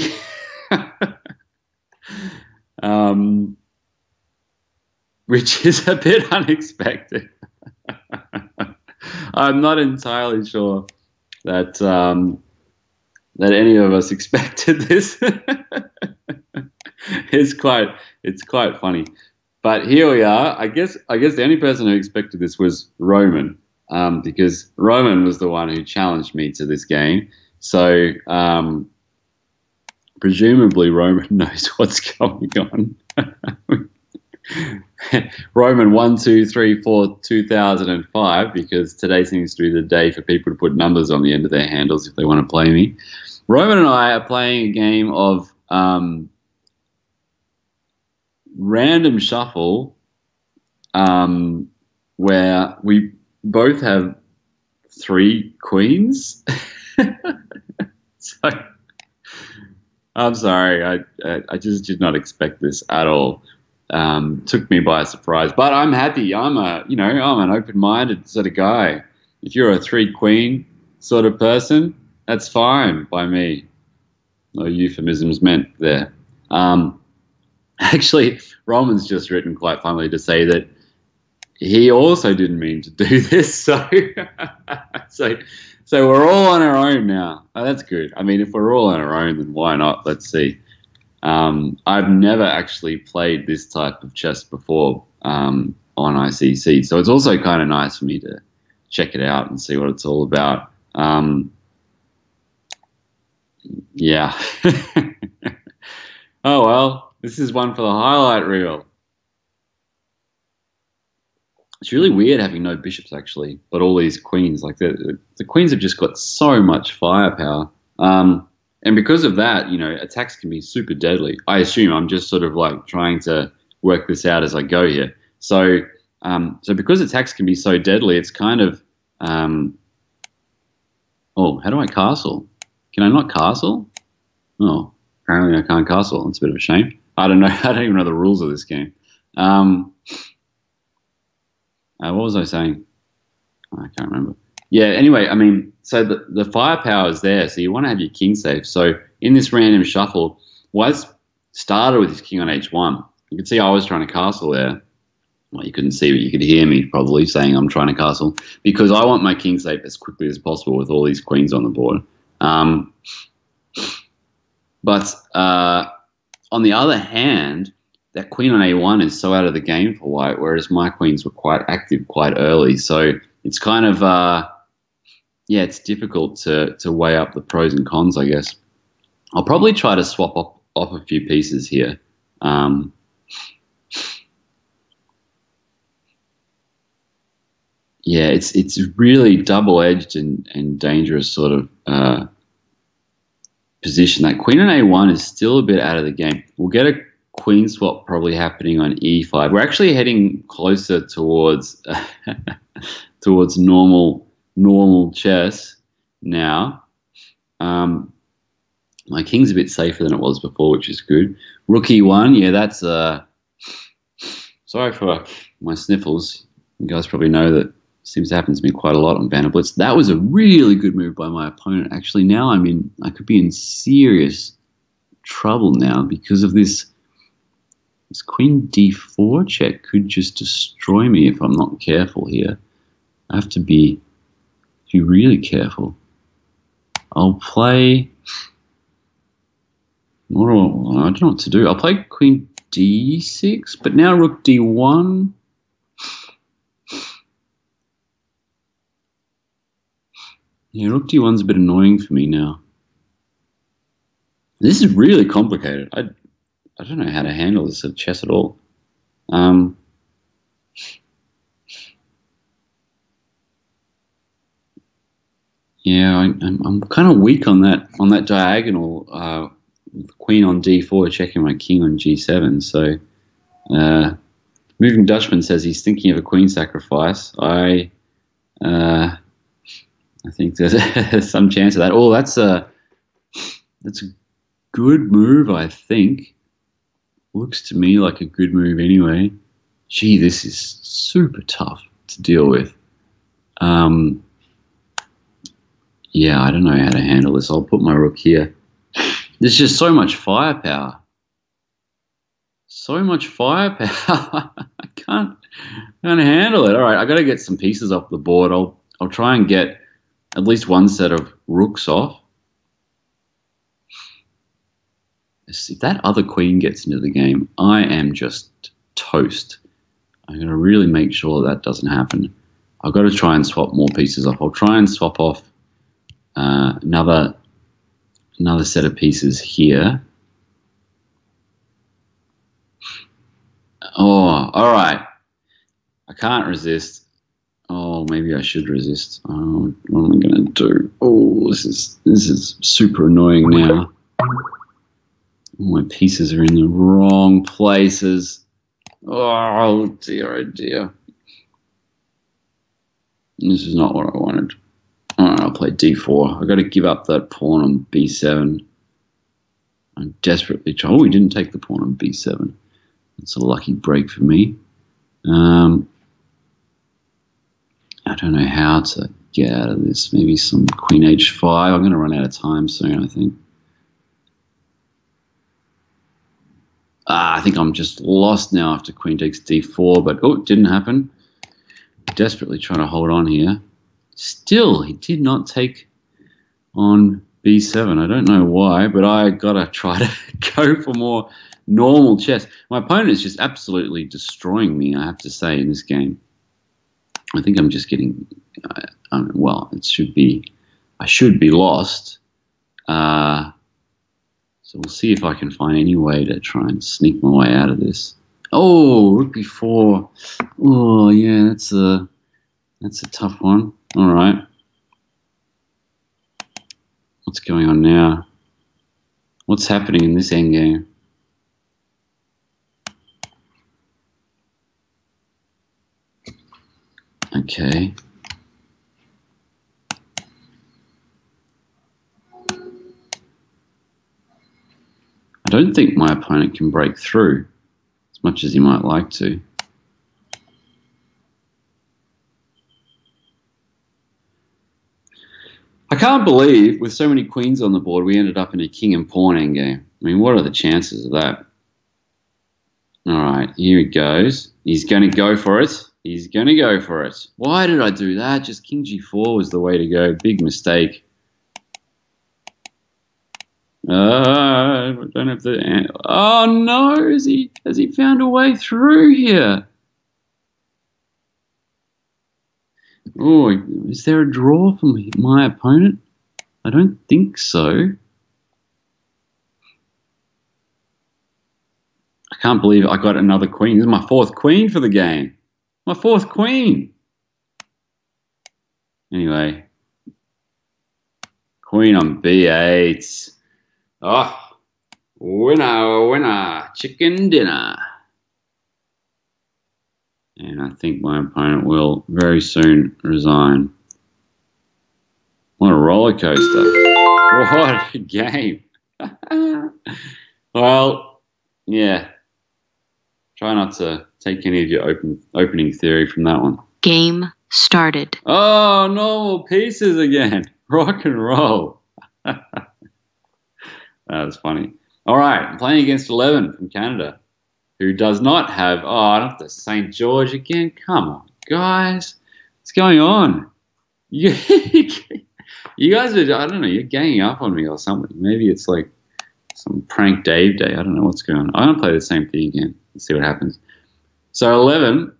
Which is a bit unexpected. I'm not entirely sure that that any of us expected this. It's quite funny, but here we are. I guess the only person who expected this was Roman, because Roman was the one who challenged me to this game. So presumably Roman knows what's going on. Roman 1, 2, 3, 4, 2005, because today seems to be the day for people to put numbers on the end of their handles if they want to play me. Roman and I are playing a game of random shuffle, where we both have 3 queens. So I'm sorry, I just did not expect this at all. Took me by surprise, but I'm happy. I'm an open-minded sort of guy. If you're a 3 queen sort of person, that's fine by me. No euphemisms meant there. Actually, Roman's just written quite funnily to say that he also didn't mean to do this. So we're all on our own now. Oh, that's good. I mean, if we're all on our own, then why not? Let's see. I've never actually played this type of chess before on ICC, so it's also kind of nice for me to check it out and see what it's all about. Yeah. Oh, well, This is one for the highlight reel. It's really weird having no bishops, actually, but all these queens. Like, the queens have just got so much firepower. And because of that, attacks can be super deadly. I assume I'm just sort of like trying to work this out as I go here. So because attacks can be so deadly, it's kind of, oh, how do I castle? Can I not castle? Oh, apparently I can't castle. It's a bit of a shame. I don't know. I don't even know the rules of this game. What was I saying? I can't remember. Yeah, anyway, I mean, so the firepower is there, so you want to have your king safe. So in this random shuffle, Wise started with his king on h1. You can see I was trying to castle there. Well, you couldn't see, but you could hear me probably saying I'm trying to castle because I want my king safe as quickly as possible with all these queens on the board. But on the other hand, that queen on a1 is so out of the game for white, whereas my queens were quite active quite early. So it's kind of, it's difficult to weigh up the pros and cons, I guess. I'll probably try to swap off a few pieces here. Yeah, it's really double-edged and dangerous sort of position. That queen on a1 is still a bit out of the game. We'll get a queen swap probably happening on e5. We're actually heading closer towards towards normal chess now. My king's a bit safer than it was before, which is good. Rook e1, yeah, that's sorry for my sniffles. You guys probably know that seems to happen to me quite a lot on Banter Blitz. That was a really good move by my opponent. Actually, now I could be in serious trouble now because of this. This queen d4 check could just destroy me if I'm not careful here. I have to be really careful. I'll play. I don't know what to do. I'll play queen d6, but now rook d1. Yeah, rook d1's a bit annoying for me now. This is really complicated. I don't know how to handle this at chess at all. Yeah, I'm kind of weak on that diagonal. Queen on d4, checking my king on g7. So, Moving Dutchman says he's thinking of a queen sacrifice. I think there's some chance of that. Oh, that's a good move, I think. Looks to me like a good move anyway. Gee, this is super tough to deal with. Yeah, I don't know how to handle this. I'll put my rook here. There's just so much firepower. So much firepower. I can't handle it. All right, I got to get some pieces off the board. I'll try and get at least one set of rooks off. If that other queen gets into the game, I am just toast. I'm going to really make sure that doesn't happen. I've got to try and swap more pieces off. I'll try and swap off another set of pieces here. Oh, all right. I can't resist. Oh, maybe I should resist. Oh, what am I going to do? Oh, this is super annoying now. All my pieces are in the wrong places. Oh dear, oh dear. This is not what I wanted. All right, I'll play d4. I've got to give up that pawn on b7. I'm desperately trying. Oh, he didn't take the pawn on b7. That's a lucky break for me. I don't know how to get out of this. Maybe some queen h5. I'm going to run out of time soon, I think. I think I'm just lost now after queen takes d4, but oh, it didn't happen. Desperately trying to hold on here. Still, he did not take on b7. I don't know why, but I got to try to go for more normal chess. My opponent is just absolutely destroying me, I have to say, in this game. I think I'm just getting, well, I should be lost. So So we'll see if I can find any way to try and sneak my way out of this. Oh, rook b4. Oh, yeah, that's a tough one. All right. What's going on now? What's happening in this endgame? Okay. I don't think my opponent can break through as much as he might like to. I can't believe, with so many queens on the board, we ended up in a king and pawn endgame. I mean, what are the chances of that? All right, here he goes. He's going to go for it. He's going to go for it. Why did I do that? Just king g4 was the way to go. Big mistake. I don't have the... Oh, no. Has he found a way through here? Oh, is there a draw for my opponent? I don't think so. I can't believe I got another queen. This is my fourth queen for the game. My fourth queen. Anyway. Queen on b8. Oh, winner, winner, chicken dinner. And I think my opponent will very soon resign. What a roller coaster. What a game. Well, yeah. Try not to take any of your opening theory from that one. Game started. Oh, normal pieces again. Rock and roll. That was funny. All right, I'm playing against 11 from Canada, who does not have... Oh, not the St. George again. Come on, guys. What's going on? You guys are... I don't know, you're ganging up on me or something. Maybe it's like some prank Dave day. I don't know what's going on. I'm going to play the same thing again. Let's see what happens. So 11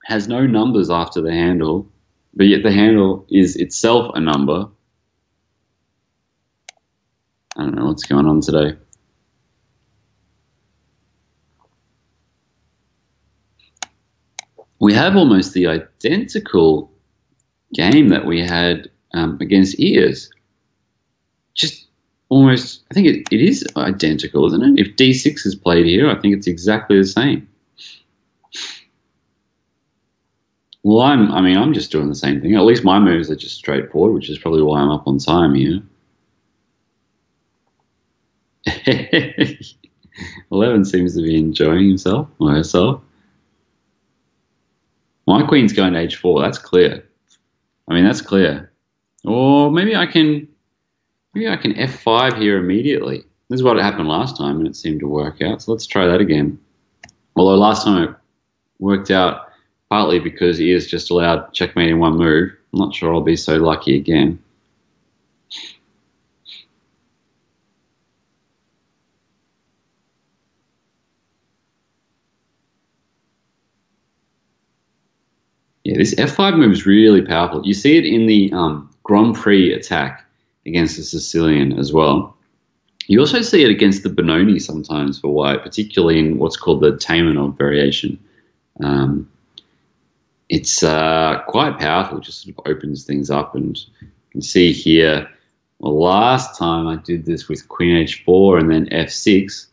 has no numbers after the handle, but yet the handle is itself a number. I don't know what's going on today. We have almost the identical game that we had against Ears. Just almost, I think it is identical, isn't it? If D6 is played here, I think it's exactly the same. Well, I'm just doing the same thing. At least my moves are just straightforward, which is probably why I'm up on time here. 11 seems to be enjoying himself or herself. My queen's going to h4. That's clear. I mean, that's clear. Or maybe I can f5 here immediately. This is what happened last time, and it seemed to work out. So let's try that again. Although last time it worked out partly because Ears just allowed checkmate in one move. I'm not sure I'll be so lucky again. Yeah, this f5 move is really powerful. You see it in the Grand Prix attack against the Sicilian as well. You also see it against the Benoni sometimes for white, particularly in what's called the Taimanov variation. It's quite powerful, just sort of opens things up. And you can see here, well, last time I did this with Queen h4 and then f6.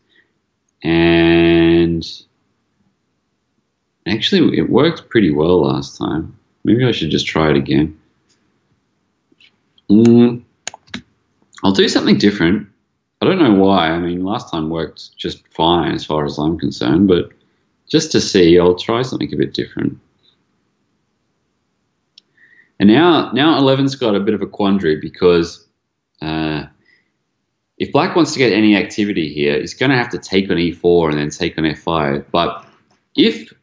And actually, it worked pretty well last time. Maybe I should just try it again. I'll do something different. I don't know why. I mean, last time worked just fine as far as I'm concerned, but just to see, I'll try something a bit different. And now 11's got a bit of a quandary because if black wants to get any activity here, he's going to have to take on e4 and then take on f5. But if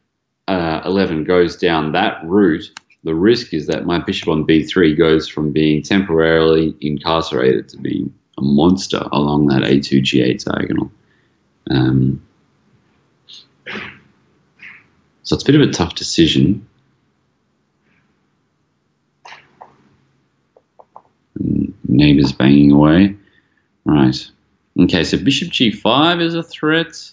11 goes down that route, the risk is that my bishop on b3 goes from being temporarily incarcerated to being a monster along that a2 g8 diagonal. So it's a bit of a tough decision. Neighbors banging away. Right. Okay, so bishop g5 is a threat.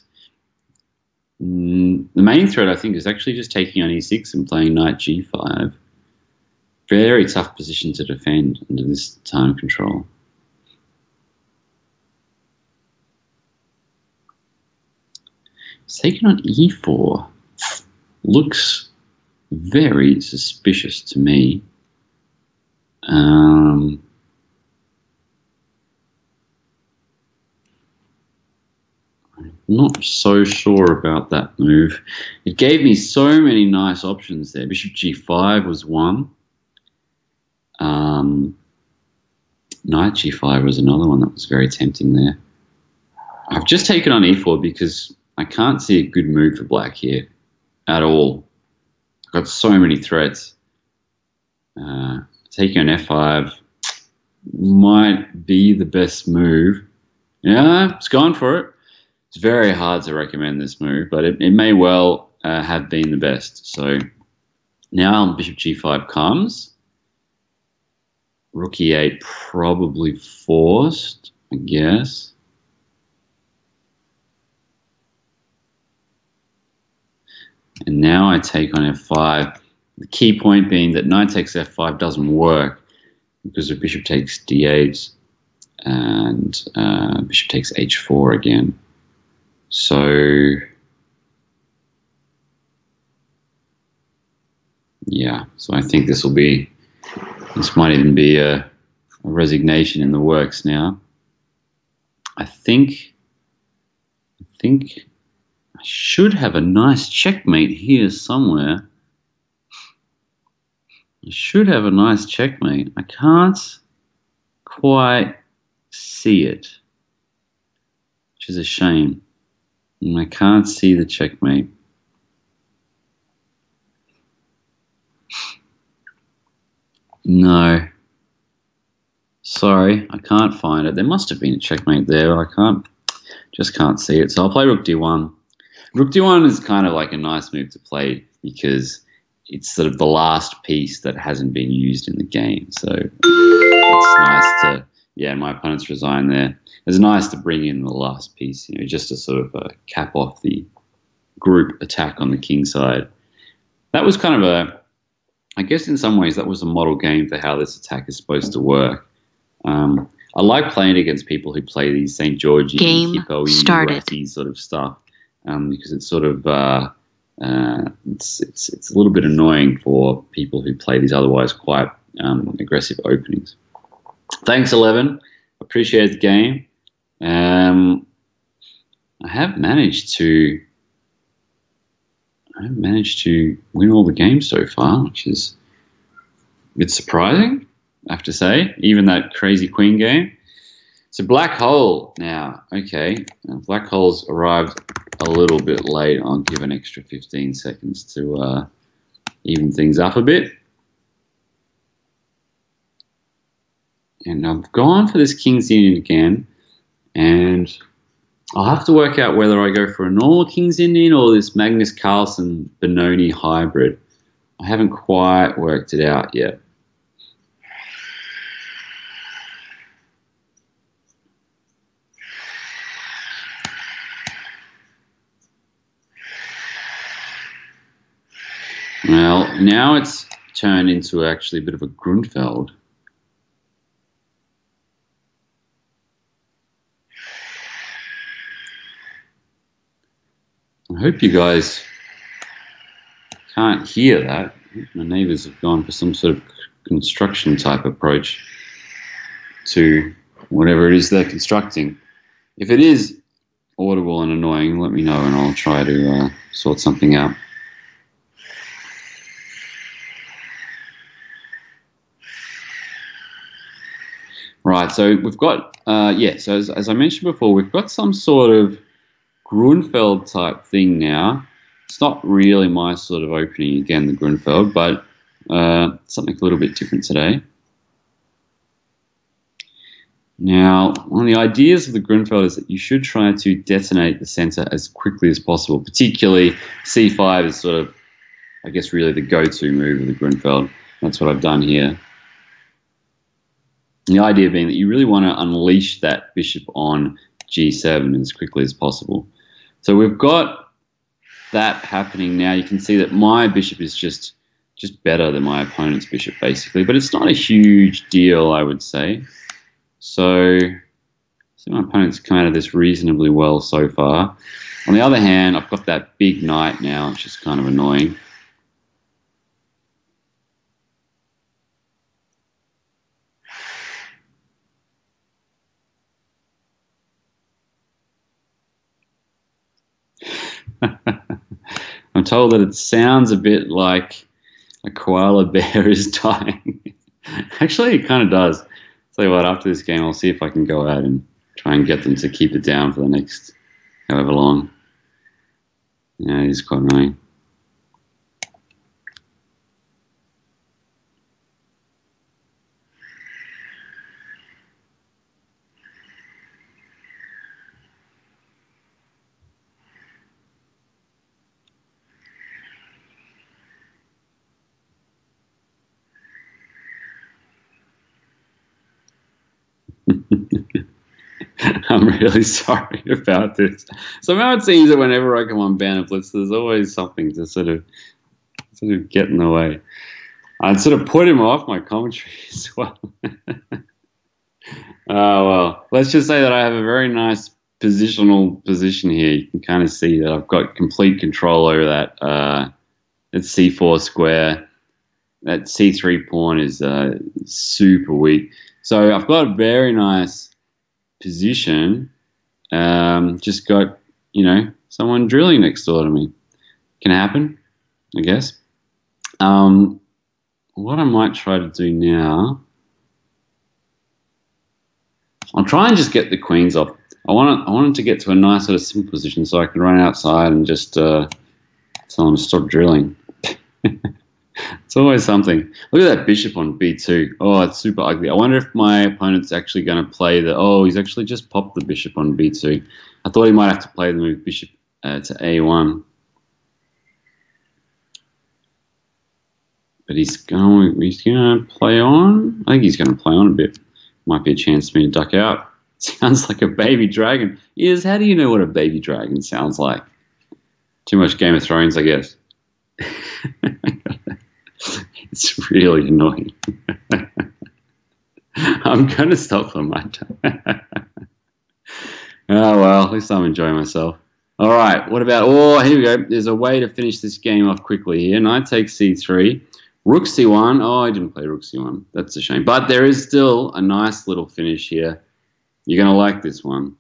The main threat, I think, is actually just taking on e6 and playing knight g5. Very tough position to defend under this time control. Taking on e4 looks very suspicious to me. I'm not so sure about that move. It gave me so many nice options there. Bishop g5 was one. Knight g5 was another one that was very tempting there. I've just taken on e4 because I can't see a good move for black here at all. I've got so many threats. Taking on f5 might be the best move. Yeah, it's gone for it. It's very hard to recommend this move, but it may well have been the best. So now bishop g5 comes. Rook e8 probably forced, I guess. And now I take on f5. The key point being that knight takes f5 doesn't work because the bishop takes d8 and bishop takes h4 again. So, yeah, so I think this might even be a resignation in the works now. I think I should have a nice checkmate here somewhere. I should have a nice checkmate. I can't quite see it, which is a shame. And I can't see the checkmate. No. Sorry, I can't find it. There must have been a checkmate there. I just can't see it. So I'll play rook d1. Rook d1 is kind of like a nice move to play because it's sort of the last piece that hasn't been used in the game. So it's nice to, yeah, my opponent's resigned there. It's nice to bring in the last piece, just to sort of cap off the group attack on the king side. That was kind of I guess in some ways that was a model game for how this attack is supposed to work. I like playing against people who play these St. George, wacky sort of stuff because it's sort of it's a little bit annoying for people who play these otherwise quite aggressive openings. Thanks, 11. Appreciate the game. I have managed to win all the games so far, which is a bit surprising, I have to say, even that crazy queen game. So black hole now. Okay, black hole's arrived a little bit late. I'll give an extra 15 seconds to even things up a bit. And I've gone for this King's Indian again, and I'll have to work out whether I go for a normal King's Indian or this Magnus Carlsen Benoni hybrid. I haven't quite worked it out yet. Well, now it's turned into actually a bit of a Grunfeld. I hope you guys can't hear that. My neighbors have gone for some sort of construction type approach to whatever it is they're constructing. If it is audible and annoying, let me know and I'll try to sort something out. Right, so we've got, so as I mentioned before, we've got some sort of Grunfeld type thing now. It's not really my sort of opening, again, the Grunfeld, but something a little bit different today. Now, one of the ideas of the Grunfeld is that you should try to detonate the center as quickly as possible, particularly c5 is sort of, I guess, really the go-to move of the Grunfeld. That's what I've done here. The idea being that you really want to unleash that bishop on g7 as quickly as possible. So we've got that happening now. You can see that my bishop is just better than my opponent's bishop, basically. But it's not a huge deal, I would say. So my opponent's come out of this reasonably well so far. On the other hand, I've got that big knight now, which is kind of annoying. I'm told that it sounds a bit like a koala bear is dying. Actually, it kind of does. Tell you what, after this game, I'll see if I can go out and try and get them to keep it down for the next however long. Yeah, it is quite annoying. I'm really sorry about this. Somehow it seems that whenever I come on Banter Blitz, there's always something to sort of get in the way. I'd sort of put him off my commentary as well. Oh, well, let's just say that I have a very nice positional position here. You can kind of see that I've got complete control over that. It's c4 square. That c3 pawn is super weak. So I've got a very nice position. Just got, someone drilling next door to me. Can happen, I guess. What I might try to do now, I'll try and just get the queens off. I want to get to a nice sort of simple position so I can run outside and just tell them to stop drilling. It's always something. Look at that bishop on b2. Oh, it's super ugly. I wonder if my opponent's actually going to play the... Oh, he's actually just popped the bishop on b2. I thought he might have to play the move bishop to a1. But he's going to play on. I think he's going to play on a bit. Might be a chance for me to duck out. Sounds like a baby dragon. Yes, how do you know what a baby dragon sounds like? Too much Game of Thrones, I guess. It's really annoying. I'm going to stop them, mate. Oh, well, at least I'm enjoying myself. All right, what about... Oh, here we go. There's a way to finish this game off quickly here. Knight takes c3. Rook c1. Oh, I didn't play rook c1. That's a shame. But there is still a nice little finish here. You're going to like this one.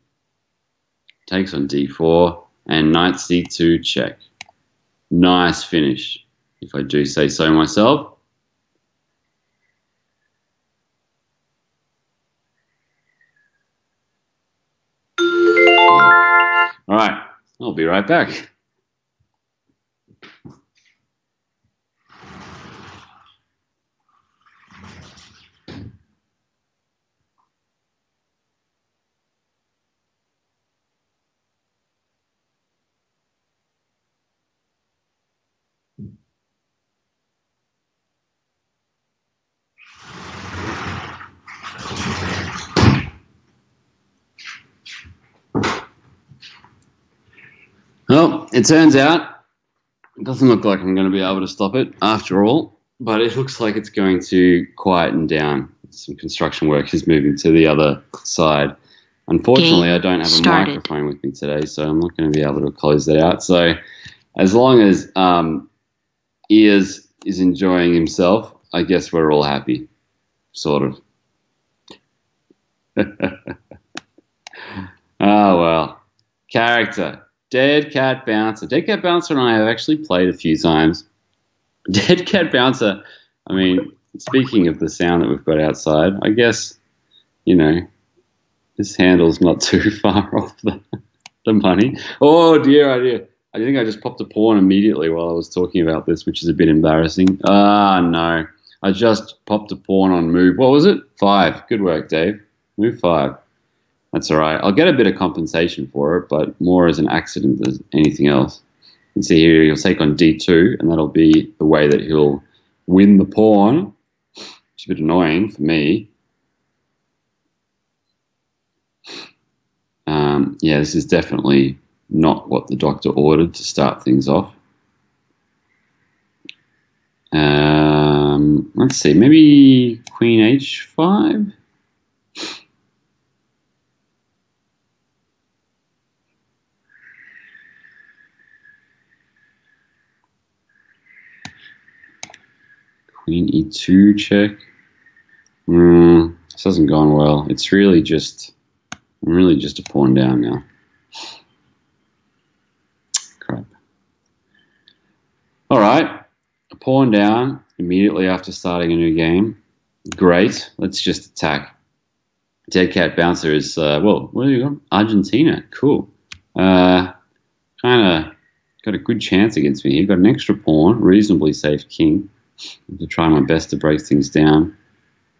Takes on d4. And knight c2 check. Nice finish, if I do say so myself. All right, I'll be right back. Well, it turns out it doesn't look like I'm going to be able to stop it after all, but it looks like it's going to quieten down. Some construction work is moving to the other side. Unfortunately, I don't have a microphone with me today, so I'm not going to be able to close that out. So as long as Ears is enjoying himself, I guess we're all happy, sort of. Oh, well. Character. Dead Cat Bouncer. Dead Cat Bouncer and I have actually played a few times. Dead Cat Bouncer, I mean, speaking of the sound that we've got outside, I guess, this handle's not too far off the money. Oh, dear idea. I think I just popped a pawn immediately while I was talking about this, which is a bit embarrassing. Ah, no. I just popped a pawn on move. What was it? 5. Good work, Dave. Move 5. That's all right. I'll get a bit of compensation for it, but more as an accident than anything else. You can see here he'll take on d2, and that'll be the way that he'll win the pawn. It's a bit annoying for me. Yeah, this is definitely not what the doctor ordered to start things off. Let's see, maybe Queen H5? Queen E2 check. This hasn't gone well. It's really just, I'm really just a pawn down now. Crap. All right, a pawn down immediately after starting a new game. Great. Let's just attack. Dead Cat Bouncer is, well, what do you got? Argentina. Cool. Kind of got a good chance against me here. Got an extra pawn, reasonably safe king. I have to try my best to break things down.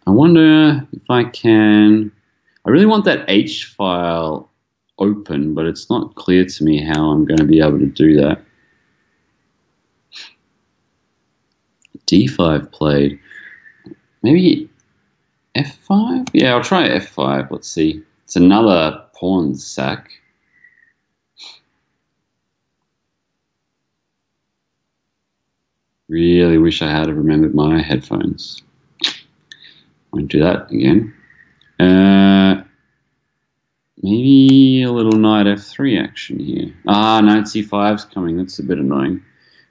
I wonder if I can... I really want that H file open, but it's not clear to me how I'm going to be able to do that. D5 played. Maybe F5? Yeah, I'll try F5. Let's see. It's another pawn sack. Really wish I had remembered my headphones. Won't do that again. Maybe a little knight F3 action here. Knight C5's coming. That's a bit annoying.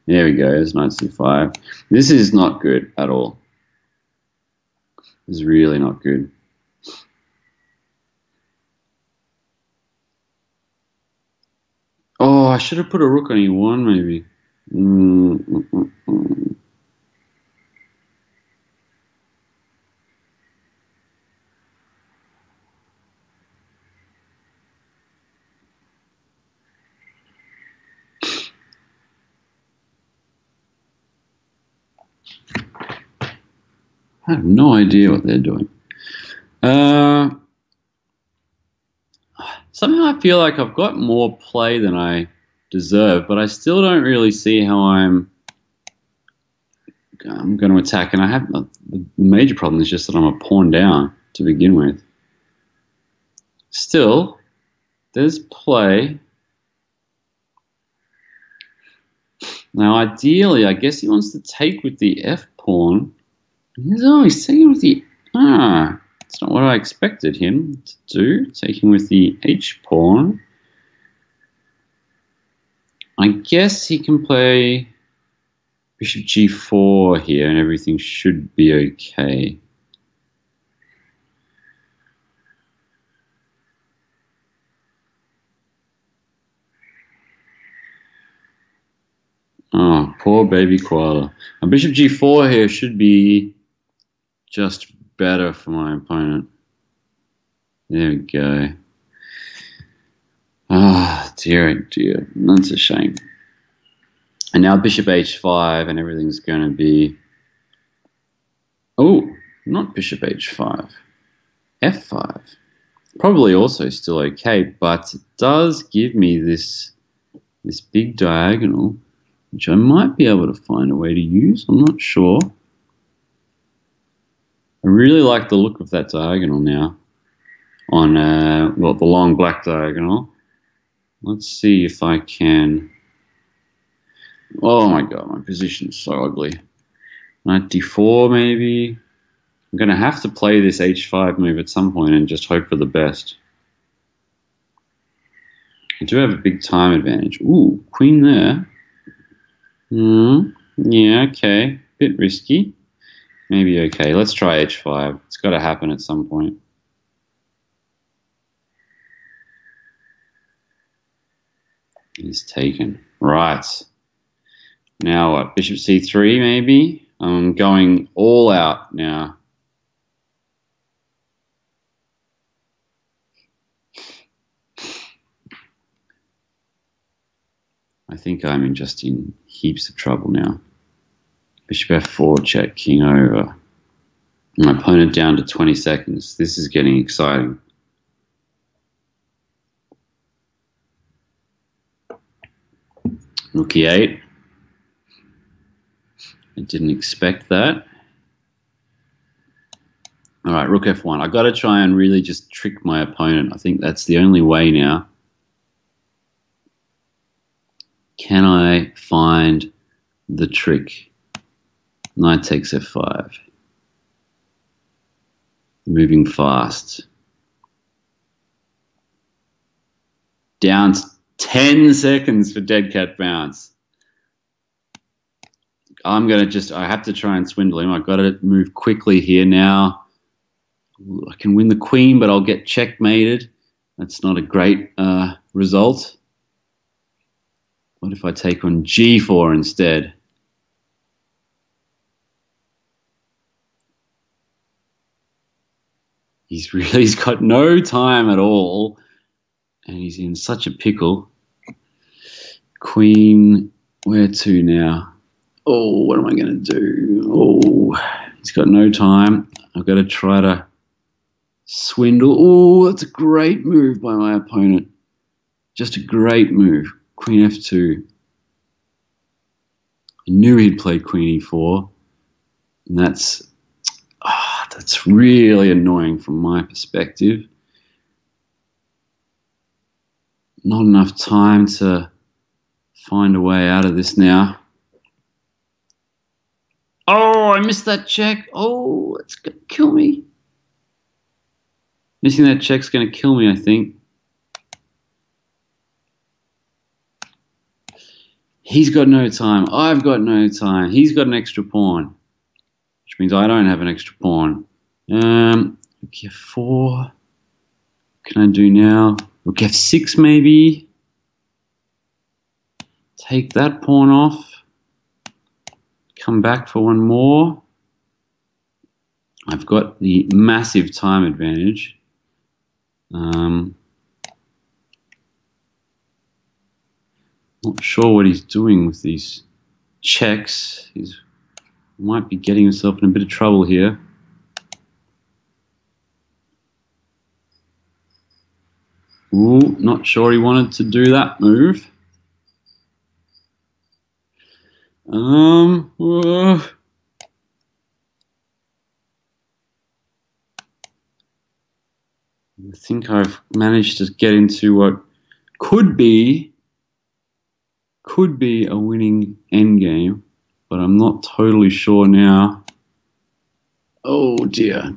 There we go. There's knight C5. This is not good at all. This is really not good. Oh, I should have put a rook on E1 maybe. I have no idea what they're doing. Somehow I feel like I've got more play than I deserve, but I still don't really see how I'm going to attack. And I have the major problem is just that I'm a pawn down to begin with. Still, there's play. Now, ideally, I guess he wants to take with the F pawn. He's taking with the... It's not what I expected him to do. Taking with the H pawn. I guess he can play Bishop G4 here and everything should be okay. Oh, poor baby koala. And Bishop G4 here should be just better for my opponent. There we go. Dear, oh dear. That's a shame. And now Bishop H5 and everything's going to be... Oh, not Bishop H5. F5. Probably also still okay, but it does give me this big diagonal, which I might be able to find a way to use. I'm not sure. I really like the look of that diagonal now on, well, the long black diagonal. Let's see if I can... Oh my god, my position is so ugly. Knight D4 maybe. I'm going to have to play this H5 move at some point and just hope for the best. I do have a big time advantage. Ooh, queen there. Yeah, okay. Bit risky. Maybe okay. Let's try H5. It's got to happen at some point. He's taken. Right. Now what? Bishop C3 maybe? I'm going all out now. I think I'm just in heaps of trouble now. Bishop F4, check, king over. My opponent down to 20 seconds. This is getting exciting. Rook E8. I didn't expect that. All right, rook f1. I've got to try and really just trick my opponent. I think that's the only way now. Can I find the trick? Knight takes f5. Moving fast. Down 10 seconds for dead cat bounce. I have to try and swindle him. I've got to move quickly here now. I can win the queen, but I'll get checkmated. That's not a great result. What if I take on g4 instead? He's got no time at all, and he's in such a pickle. Queen, where to now? Oh, what am I going to do? Oh, he's got no time. I've got to try to swindle. Oh, that's a great move by my opponent. Just a great move. Queen f2. I knew he'd play queen e4, and that's really annoying from my perspective. Not enough time to find a way out of this now. Oh, I missed that check. Oh, it's going to kill me. Missing that check's going to kill me, I think. He's got no time. I've got no time. He's got an extra pawn, which means I don't have an extra pawn. Rook f4. What can I do now? Rook f6 maybe. Take that pawn off. Come back for one more. I've got the massive time advantage. Not sure what he's doing with these checks. He might be getting himself in a bit of trouble here. Ooh, not sure he wanted to do that move. I think I've managed to get into what could be a winning endgame, but I'm not totally sure now. Oh dear.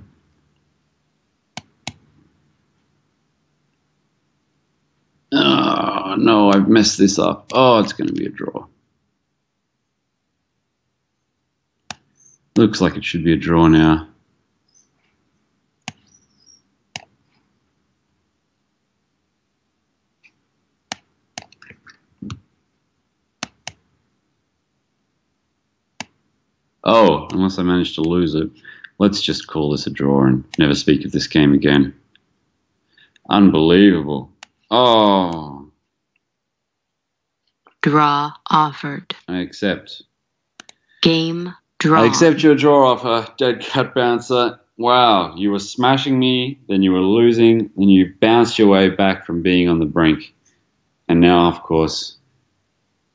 Oh no, I've messed this up. Oh, it's going to be a draw. Looks like it should be a draw now. Oh, unless I manage to lose it. Let's just call this a draw and never speak of this game again. Unbelievable. Oh. Draw offered. I accept. Game draw. I accept your draw offer, dead cat bouncer. Wow, you were smashing me, then you were losing, then you bounced your way back from being on the brink. And now, of course,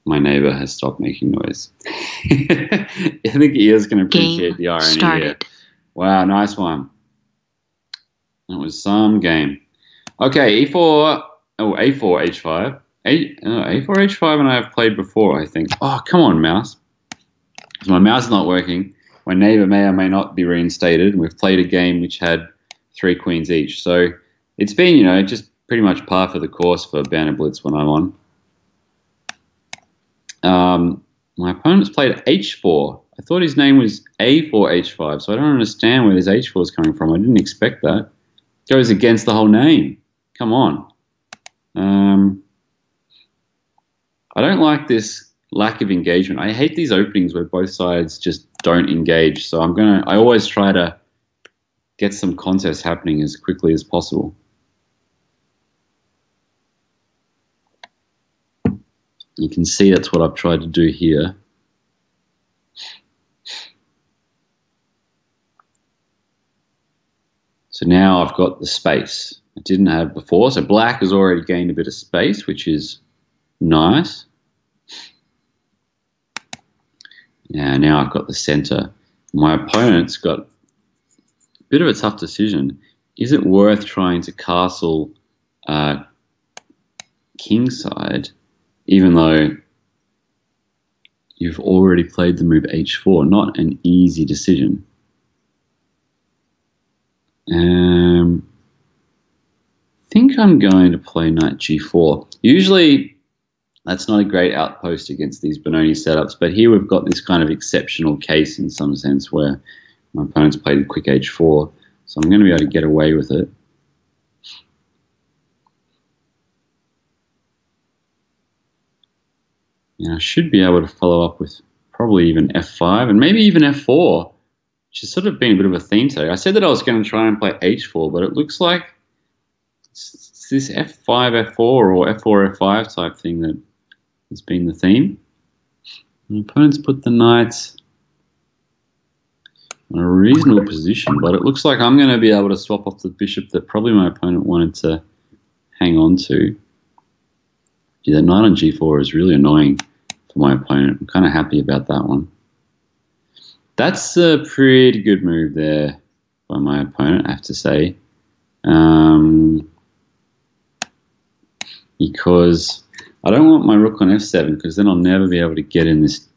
my neighbor has stopped making noise. I think he is going to appreciate the irony here. Wow, nice one. That was some game. Okay, e4, a4, h5. a4, h5 and I have played before, I think. Oh, come on, mouse. So my mouse is not working. My neighbor may or may not be reinstated. We've played a game which had 3 queens each. So it's been, just pretty much par for the course for Banter Blitz when I'm on. My opponent's played h4. I thought his name was a4, h5, so I don't understand where this h4 is coming from. I didn't expect that. Goes against the whole name. Come on. I don't like this lack of engagement. I hate these openings where both sides just don't engage. So I always try to get some contest happening as quickly as possible. You can see that's what I've tried to do here. So now I've got the space I didn't have before. So black has already gained a bit of space, which is nice. Yeah, now I've got the center. My opponent's got bit of a tough decision. Is it worth trying to castle kingside, even though you've already played the move h4? Not an easy decision. I think I'm going to play knight g4. Usually that's not a great outpost against these Benoni setups, but here we've got this kind of exceptional case in some sense where my opponent's played quick h4, so I'm going to be able to get away with it. And I should be able to follow up with probably even f5 and maybe even f4, which has sort of been a bit of a theme today. I said that I was going to try and play h4, but it looks like it's this f5, f4 or f4, f5 type thing that has been the theme. My opponent's put the knight in a reasonable position, but it looks like I'm going to be able to swap off the bishop that probably my opponent wanted to hang on to. Yeah, that knight on g4 is really annoying for my opponent. I'm kind of happy about that one. That's a pretty good move there by my opponent, I have to say. Because I don't want my rook on f7, because then I'll never be able to get in this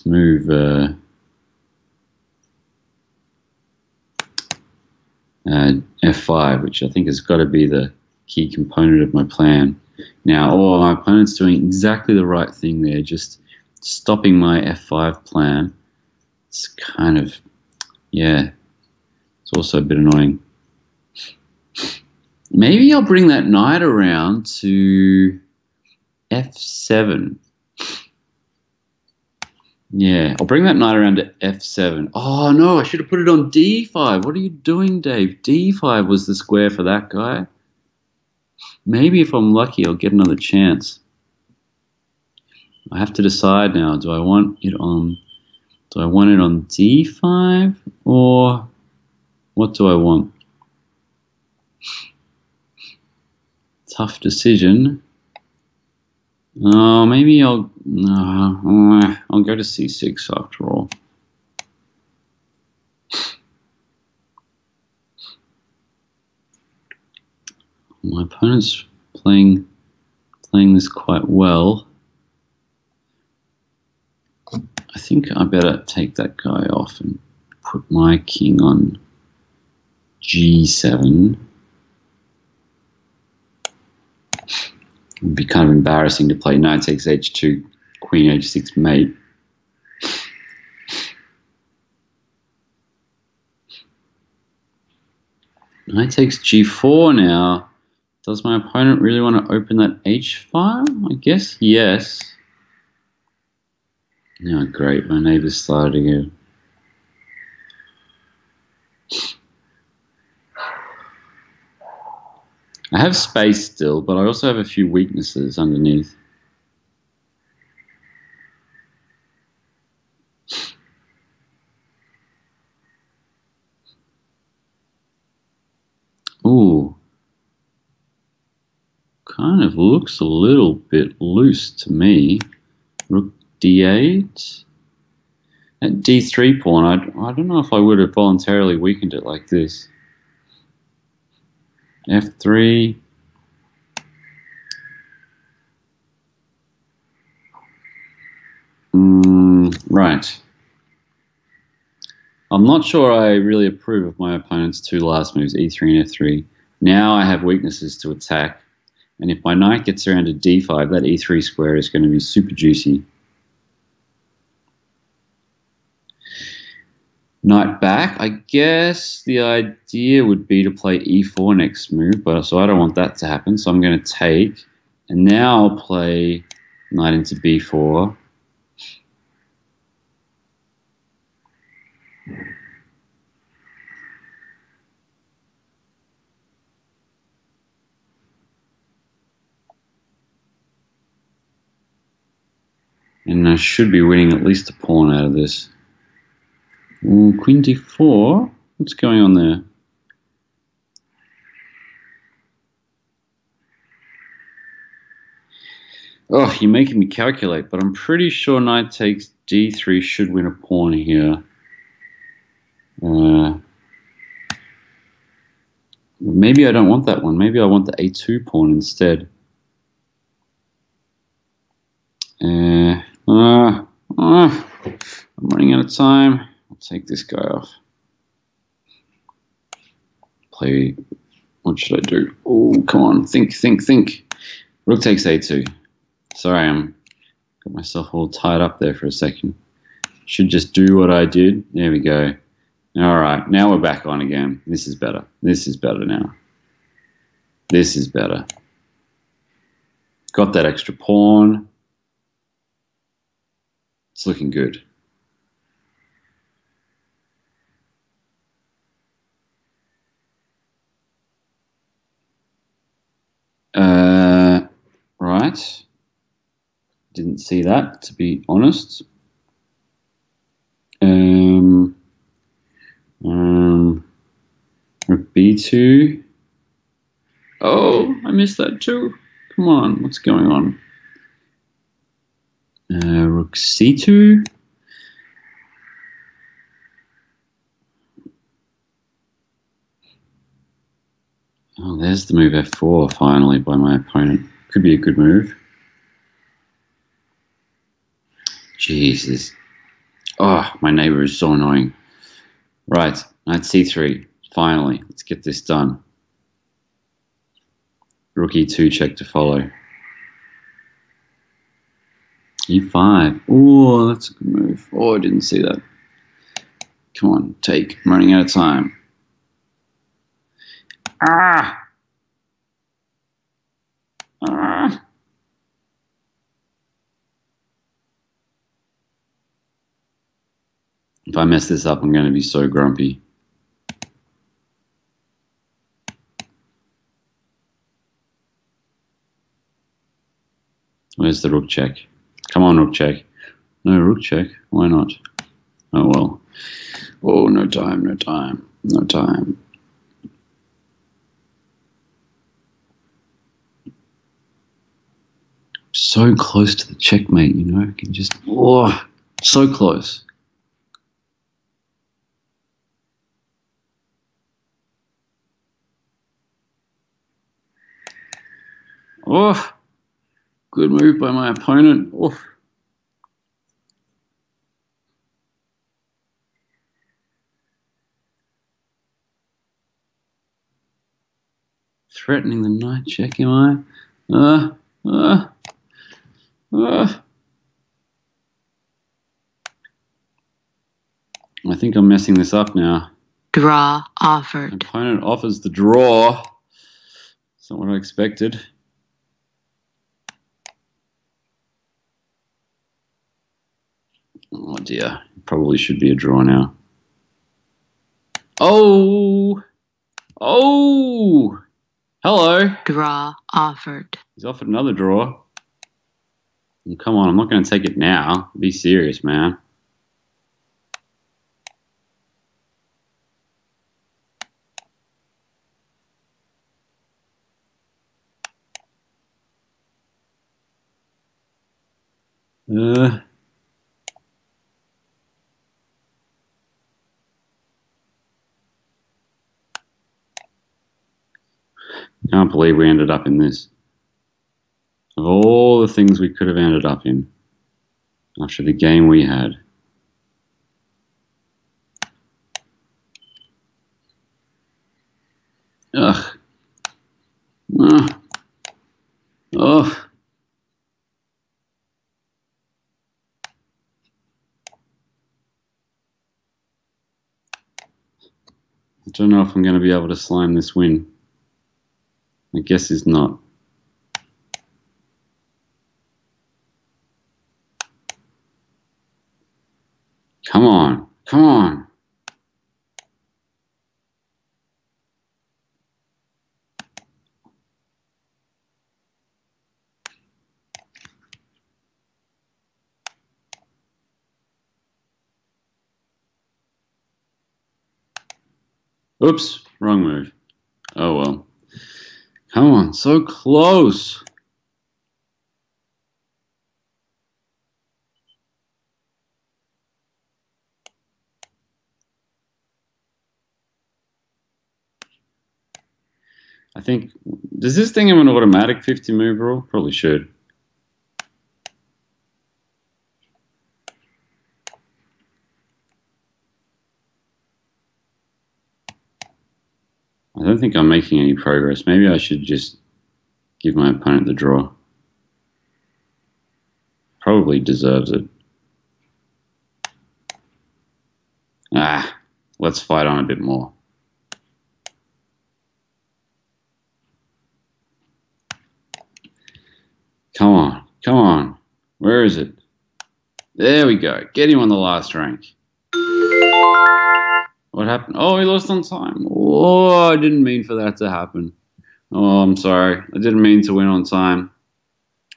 move f5, which I think has got to be the key component of my plan. Now, my opponent's doing exactly the right thing there, just stopping my f5 plan. It's kind of, yeah, it's also a bit annoying. Maybe I'll bring that knight around to f7. Yeah, I'll bring that knight around to f7. Oh, no, I should have put it on d5. What are you doing, Dave? d5 was the square for that guy. Maybe if I'm lucky, I'll get another chance. I have to decide now. Do I want it on d5 or what do I want? Tough decision. Oh, maybe I'll go to c6 after all. My opponent's playing this quite well. I think I better take that guy off and put my king on g7. It would be kind of embarrassing to play knight takes h2, queen h6 mate. Knight takes g4 now. Does my opponent really want to open that h5? I guess yes. Oh, great. My neighbor's started again. I have space still, but I also have a few weaknesses underneath. Ooh. Kind of looks a little bit loose to me. Rook d8. At d3 pawn, I don't know if I would have voluntarily weakened it like this. f3. Right. I'm not sure I really approve of my opponent's two last moves, e3 and f3. Now I have weaknesses to attack. And if my knight gets around to d5, that e3 square is going to be super juicy. Knight back. I guess the idea would be to play e4 next move, but so I don't want that to happen. So I'm going to take, and now I'll play knight into b4. And I should be winning at least a pawn out of this. Ooh, queen d4. What's going on there? Oh, you're making me calculate, but I'm pretty sure knight takes d3 should win a pawn here. Maybe I don't want that one. Maybe I want the a2 pawn instead. I'm running out of time. I'll take this guy off. Play. What should I do? Oh, come on. Think. Rook takes a2. Sorry, I'm got myself all tied up there for a second. Should just do what I did. There we go. All right, now we're back on again. This is better. This is better now. This is better. Got that extra pawn. It's looking good. Right. Didn't see that, to be honest. Rook b2. Oh, I missed that too. Come on, what's going on? Rook c2. Oh, there's the move f4 finally by my opponent. Could be a good move. Jesus. Oh, my neighbor is so annoying. Right, knight c3. Finally, let's get this done. Rook e2 check to follow. e5. Oh, that's a good move. Oh, I didn't see that. Come on, take. I'm running out of time. Ah! Ah! If I mess this up, I'm going to be so grumpy. Where's the rook check? Come on, rook check. No rook check. Why not? Oh, well. Oh, no time, no time, no time. So close to the checkmate, you know? I can just... Oh, so close. Oh, good move by my opponent. Oh. Threatening the knight check, am I? I think I'm messing this up now. Draw offered. Opponent offers the draw. That's not what I expected. Oh dear, probably should be a draw now. Oh! Oh! Hello! Draw offered. He's offered another draw. Come on, I'm not going to take it now. Be serious, man. Can't believe we ended up in this. Of all the things we could have ended up in after the game we had. Ugh. Oh. I don't know if I'm going to be able to slime this win. I guess it's not. Come on. Come on. Oops. Wrong move. Oh well. Come on. So close. I think, does this thing have an automatic 50 move rule? Probably should. I don't think I'm making any progress. Maybe I should just give my opponent the draw. Probably deserves it. Let's fight on a bit more. Come on, come on. Where is it? There we go. Get him on the last rank. What happened? Oh, he lost on time. Oh, I didn't mean for that to happen. Oh, I'm sorry. I didn't mean to win on time.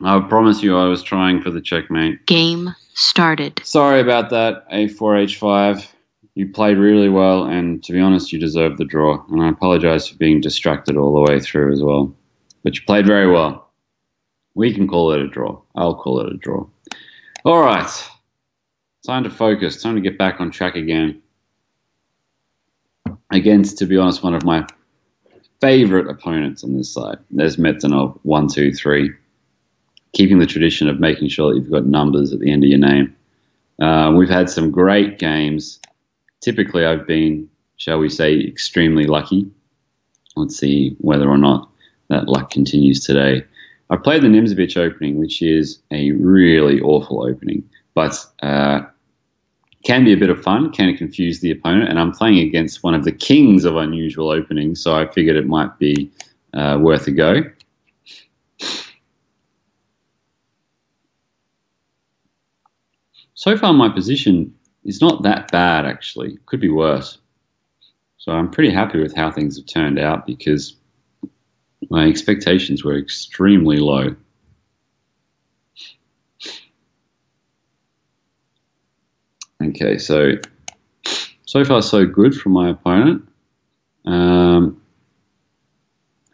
I promise you I was trying for the checkmate. Game started. Sorry about that, A4, H5. You played really well, and to be honest, you deserved the draw. And I apologize for being distracted all the way through as well. But you played very well. We can call it a draw. I'll call it a draw. All right. Time to focus. Time to get back on track again. Against, to be honest, one of my favorite opponents on this side. There's Mitsuno, 1, 2, 3. Keeping the tradition of making sure that you've got numbers at the end of your name. We've had some great games. Typically, I've been, shall we say, extremely lucky. Let's see whether or not that luck continues today. I played the Nimzovich opening, which is a really awful opening, but can be a bit of fun, can confuse the opponent, and I'm playing against one of the kings of unusual openings, so I figured it might be worth a go. So far, my position is not that bad, actually. Could be worse. So I'm pretty happy with how things have turned out because my expectations were extremely low. Okay, so far so good from my opponent.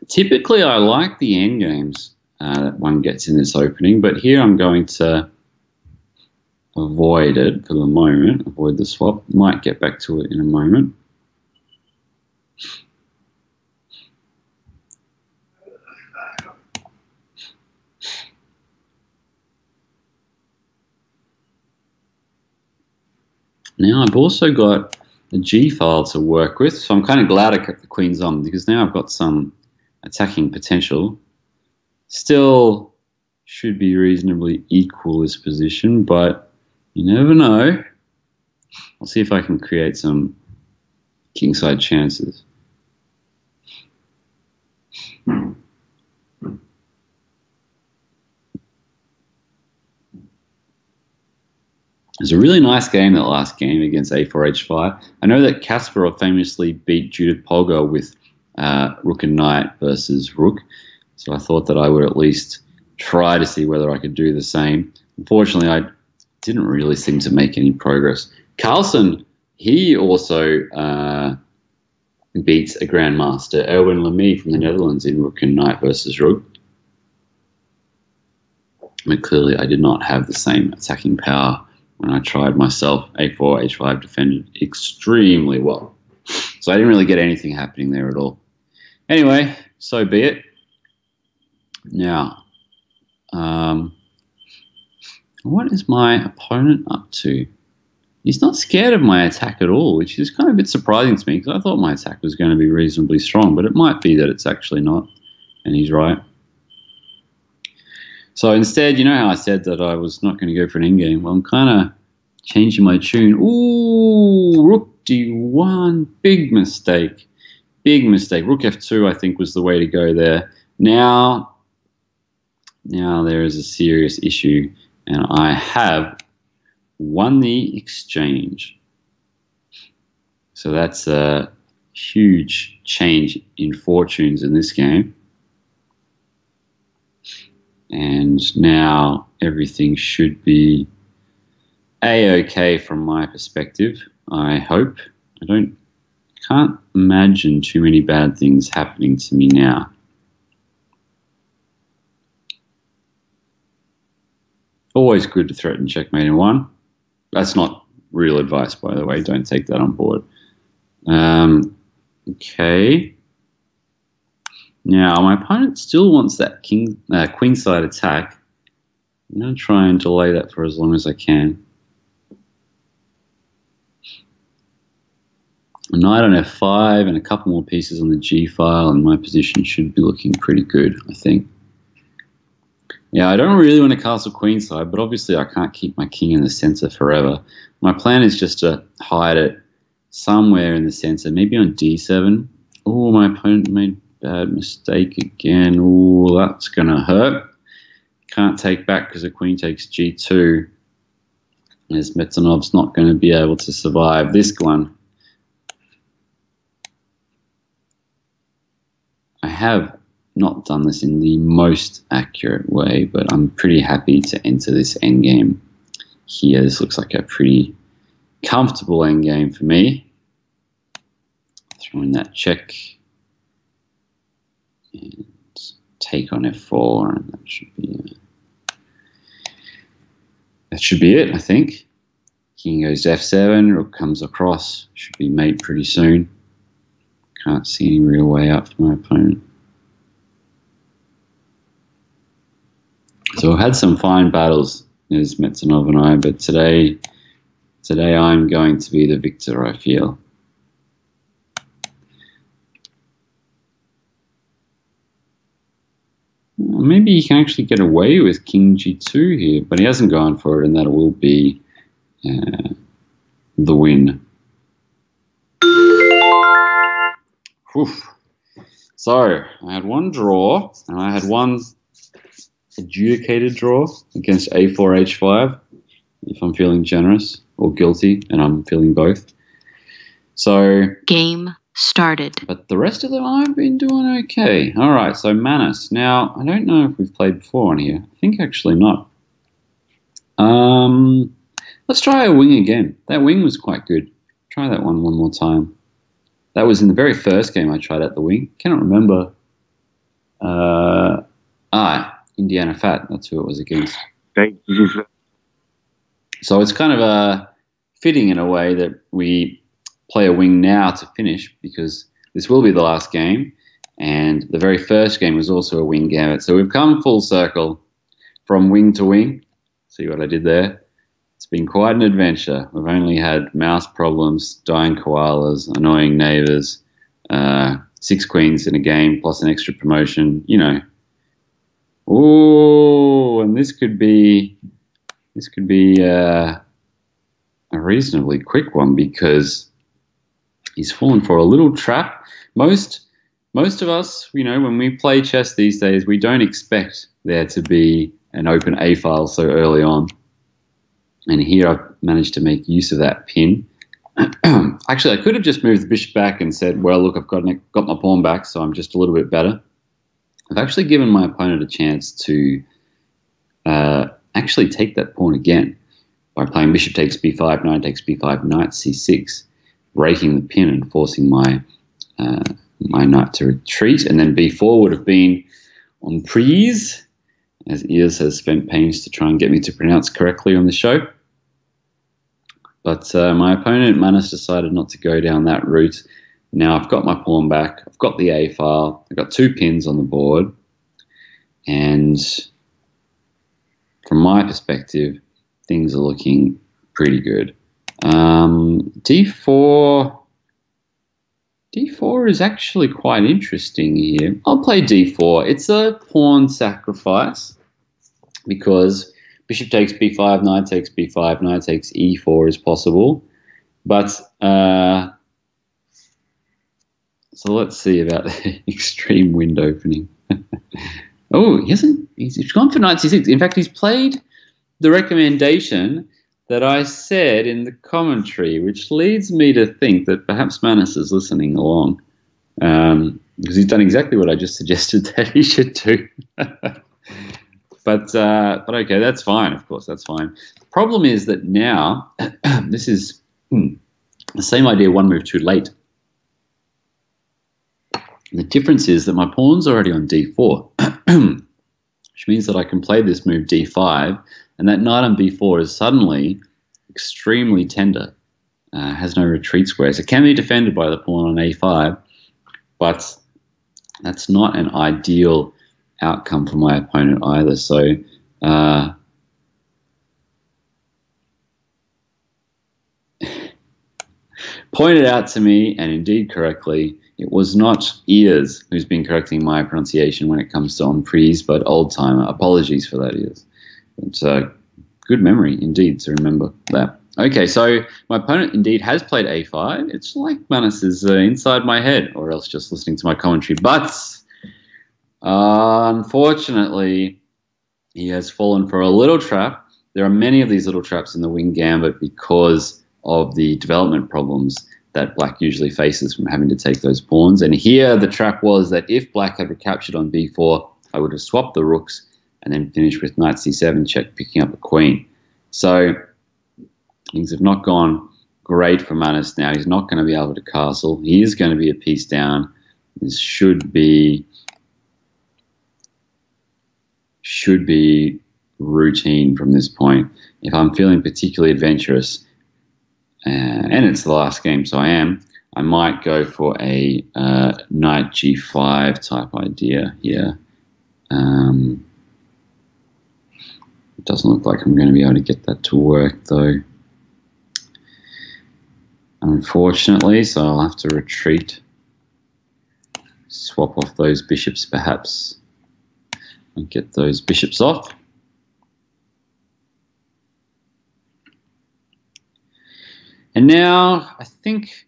Typically, I like the end games that one gets in this opening, but here I'm going to avoid it for the moment, avoid the swap. Might get back to it in a moment. Now I've also got a G file to work with, so I'm kind of glad I kept the queens on because now I've got some attacking potential. Still should be reasonably equal this position, but you never know. I'll see if I can create some kingside chances. It was a really nice game, that last game against A4, H5. I know that Kasparov famously beat Judith Polgar with Rook and Knight versus Rook, so I thought that I would at least try to see whether I could do the same. Unfortunately, I didn't really seem to make any progress. Carlsen, he also beats a Grandmaster, Erwin Lamy from the Netherlands, in Rook and Knight versus Rook. But clearly I did not have the same attacking power when I tried myself. A4, H5 defended extremely well. So I didn't really get anything happening there at all. Anyway, so be it. Now, what is my opponent up to? He's not scared of my attack at all, which is kind of a bit surprising to me because I thought my attack was going to be reasonably strong, but it might be that it's actually not, and he's right. So instead, you know how I said that I was not going to go for an endgame? Well, I'm kind of changing my tune. Ooh, Rook D1, big mistake. Big mistake. Rook F2, I think, was the way to go there. Now there is a serious issue, and I have won the exchange. So that's a huge change in fortunes in this game. And now everything should be A-okay from my perspective, I hope. Can't imagine too many bad things happening to me now. Always good to threaten checkmate in one. That's not real advice, by the way. Don't take that on board. Okay. Now, my opponent still wants that queenside attack. I'm going to try and delay that for as long as I can. A knight on f5 and a couple more pieces on the g file, and my position should be looking pretty good, I think. Yeah, I don't really want to castle queenside, but obviously I can't keep my king in the center forever. My plan is just to hide it somewhere in the center, maybe on d7. Oh, my opponent made a bad mistake again. Oh, that's going to hurt. Can't take back because the queen takes g2. As Mitsuno's not going to be able to survive this one. I have not done this in the most accurate way, but I'm pretty happy to enter this endgame here. This looks like a pretty comfortable endgame for me. Throw in that check and take on f4, and that should be it, I think. King goes to f7, rook comes across, should be mate pretty soon. Can't see any real way out for my opponent. So we've had some fine battles, as Mitsuno and I, but today I'm going to be the victor, I feel. Maybe he can actually get away with king g2 here, but he hasn't gone for it, and that will be the win. Oof. So I had one draw, and I had one adjudicated draw against a4, h5, if I'm feeling generous, or guilty, and I'm feeling both. So Game started. But the rest of them I've been doing okay. All right, so Manus. Now, I don't know if we've played before on here. I think actually not. Let's try a wing again. That wing was quite good. Try that one more time. That was in the very first game I tried out the wing. Cannot remember. Indiana Fat. That's who it was against. So it's kind of fitting in a way that we play a wing now to finish, because this will be the last game, and the very first game was also a wing gambit. So we've come full circle from wing to wing. See what I did there? It's been quite an adventure. We've only had mouse problems, dying koalas, annoying neighbors, 6 queens in a game, plus an extra promotion, you know. Oh, and this could be a reasonably quick one, because he's fallen for a little trap. Most of us, you know, when we play chess these days, we don't expect there to be an open A file so early on. And here I've managed to make use of that pin. Actually, I could have just moved the bishop back and said, well, look, I've got my pawn back, so I'm just a little bit better. I've actually given my opponent a chance to actually take that pawn again by playing bishop takes b5, knight takes b5, knight c6, breaking the pin and forcing my knight to retreat. And then b4 would have been on prise, as Ears has spent pains to try and get me to pronounce correctly on the show. But my opponent, Manus, decided not to go down that route. Now I've got my pawn back, I've got the A file, I've got 2 pins on the board, and from my perspective, things are looking pretty good. D4 is actually quite interesting here. I'll play D4. It's a pawn sacrifice, because bishop takes b5, knight takes b5, knight takes e4 is possible. But so let's see about the extreme wind opening. Oh, he's gone for knight c6. In fact, he's played the recommendation that I said in the commentary, which leads me to think that perhaps Manus is listening along, because he's done exactly what I just suggested that he should do. But okay, that's fine. Of course, that's fine. The problem is that now this is the same idea, one move too late. The difference is that my pawn's already on d4, which means that I can play this move d5, and that knight on b4 is suddenly extremely tender, has no retreat squares. It can be defended by the pawn on a5, but That's not an ideal outcome for my opponent either. So pointed out to me, and indeed correctly, it was not Ears who's been correcting my pronunciation when it comes to emprise, but Old Timer. Apologies for that, Ears. It's a good memory indeed to remember that. Okay, so my opponent indeed has played a5. It's like Manus is inside my head, or else just listening to my commentary. But unfortunately, he has fallen for a little trap. There are many of these little traps in the wing gambit because of the development problems that black usually faces from having to take those pawns. And here the trap was that if black had recaptured on b4, I would have swapped the rooks and then finished with knight c7 check, picking up a queen. So things have not gone great for Manus now. He's not going to be able to castle. He is going to be a piece down. This should be routine from this point. If I'm feeling particularly adventurous, and it's the last game, so I might go for a knight g5 type idea here. It doesn't look like I'm going to be able to get that to work, though, unfortunately, so I'll have to retreat, swap off those bishops perhaps, and get those bishops off. And now I think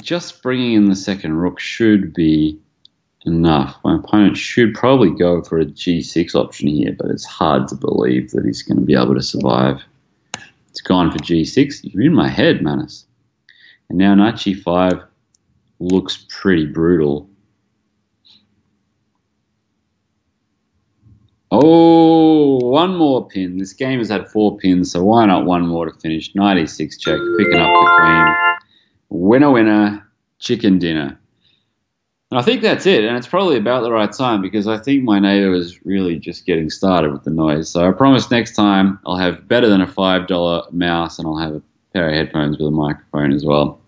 just bringing in the second rook should be enough. My opponent should probably go for a g6 option here, but it's hard to believe that he's going to be able to survive. It's gone for g6. You're in my head, Manus. And now knight g5 looks pretty brutal. Oh, one more pin. This game has had 4 pins, so why not one more to finish? Knight e6 check, picking up the queen. Winner, winner, chicken dinner. And I think that's it, and it's probably about the right time because I think my neighbor is really just getting started with the noise. So I promise next time I'll have better than a $5 mouse and I'll have a pair of headphones with a microphone as well.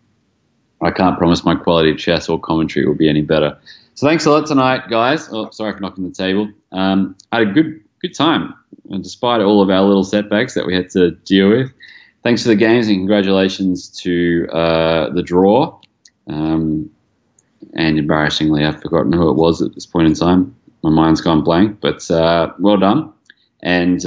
I can't promise my quality of chess or commentary will be any better. So thanks a lot tonight, guys. Oh, sorry for knocking the table. I had a good time, and despite all of our little setbacks that we had to deal with. Thanks for the games and congratulations to the draw. And embarrassingly, I've forgotten who it was at this point in time. My mind's gone blank, but well done. And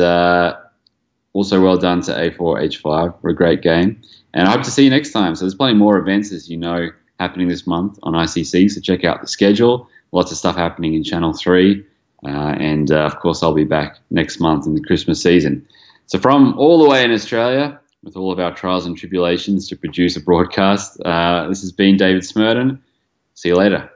also well done to A4, H5 for a great game. And I hope to see you next time. So there's plenty more events, as you know, happening this month on ICC. So check out the schedule. Lots of stuff happening in Channel 3. And, of course, I'll be back next month in the Christmas season. So from all the way in Australia, with all of our trials and tribulations to produce a broadcast, this has been David Smerdon. See you later.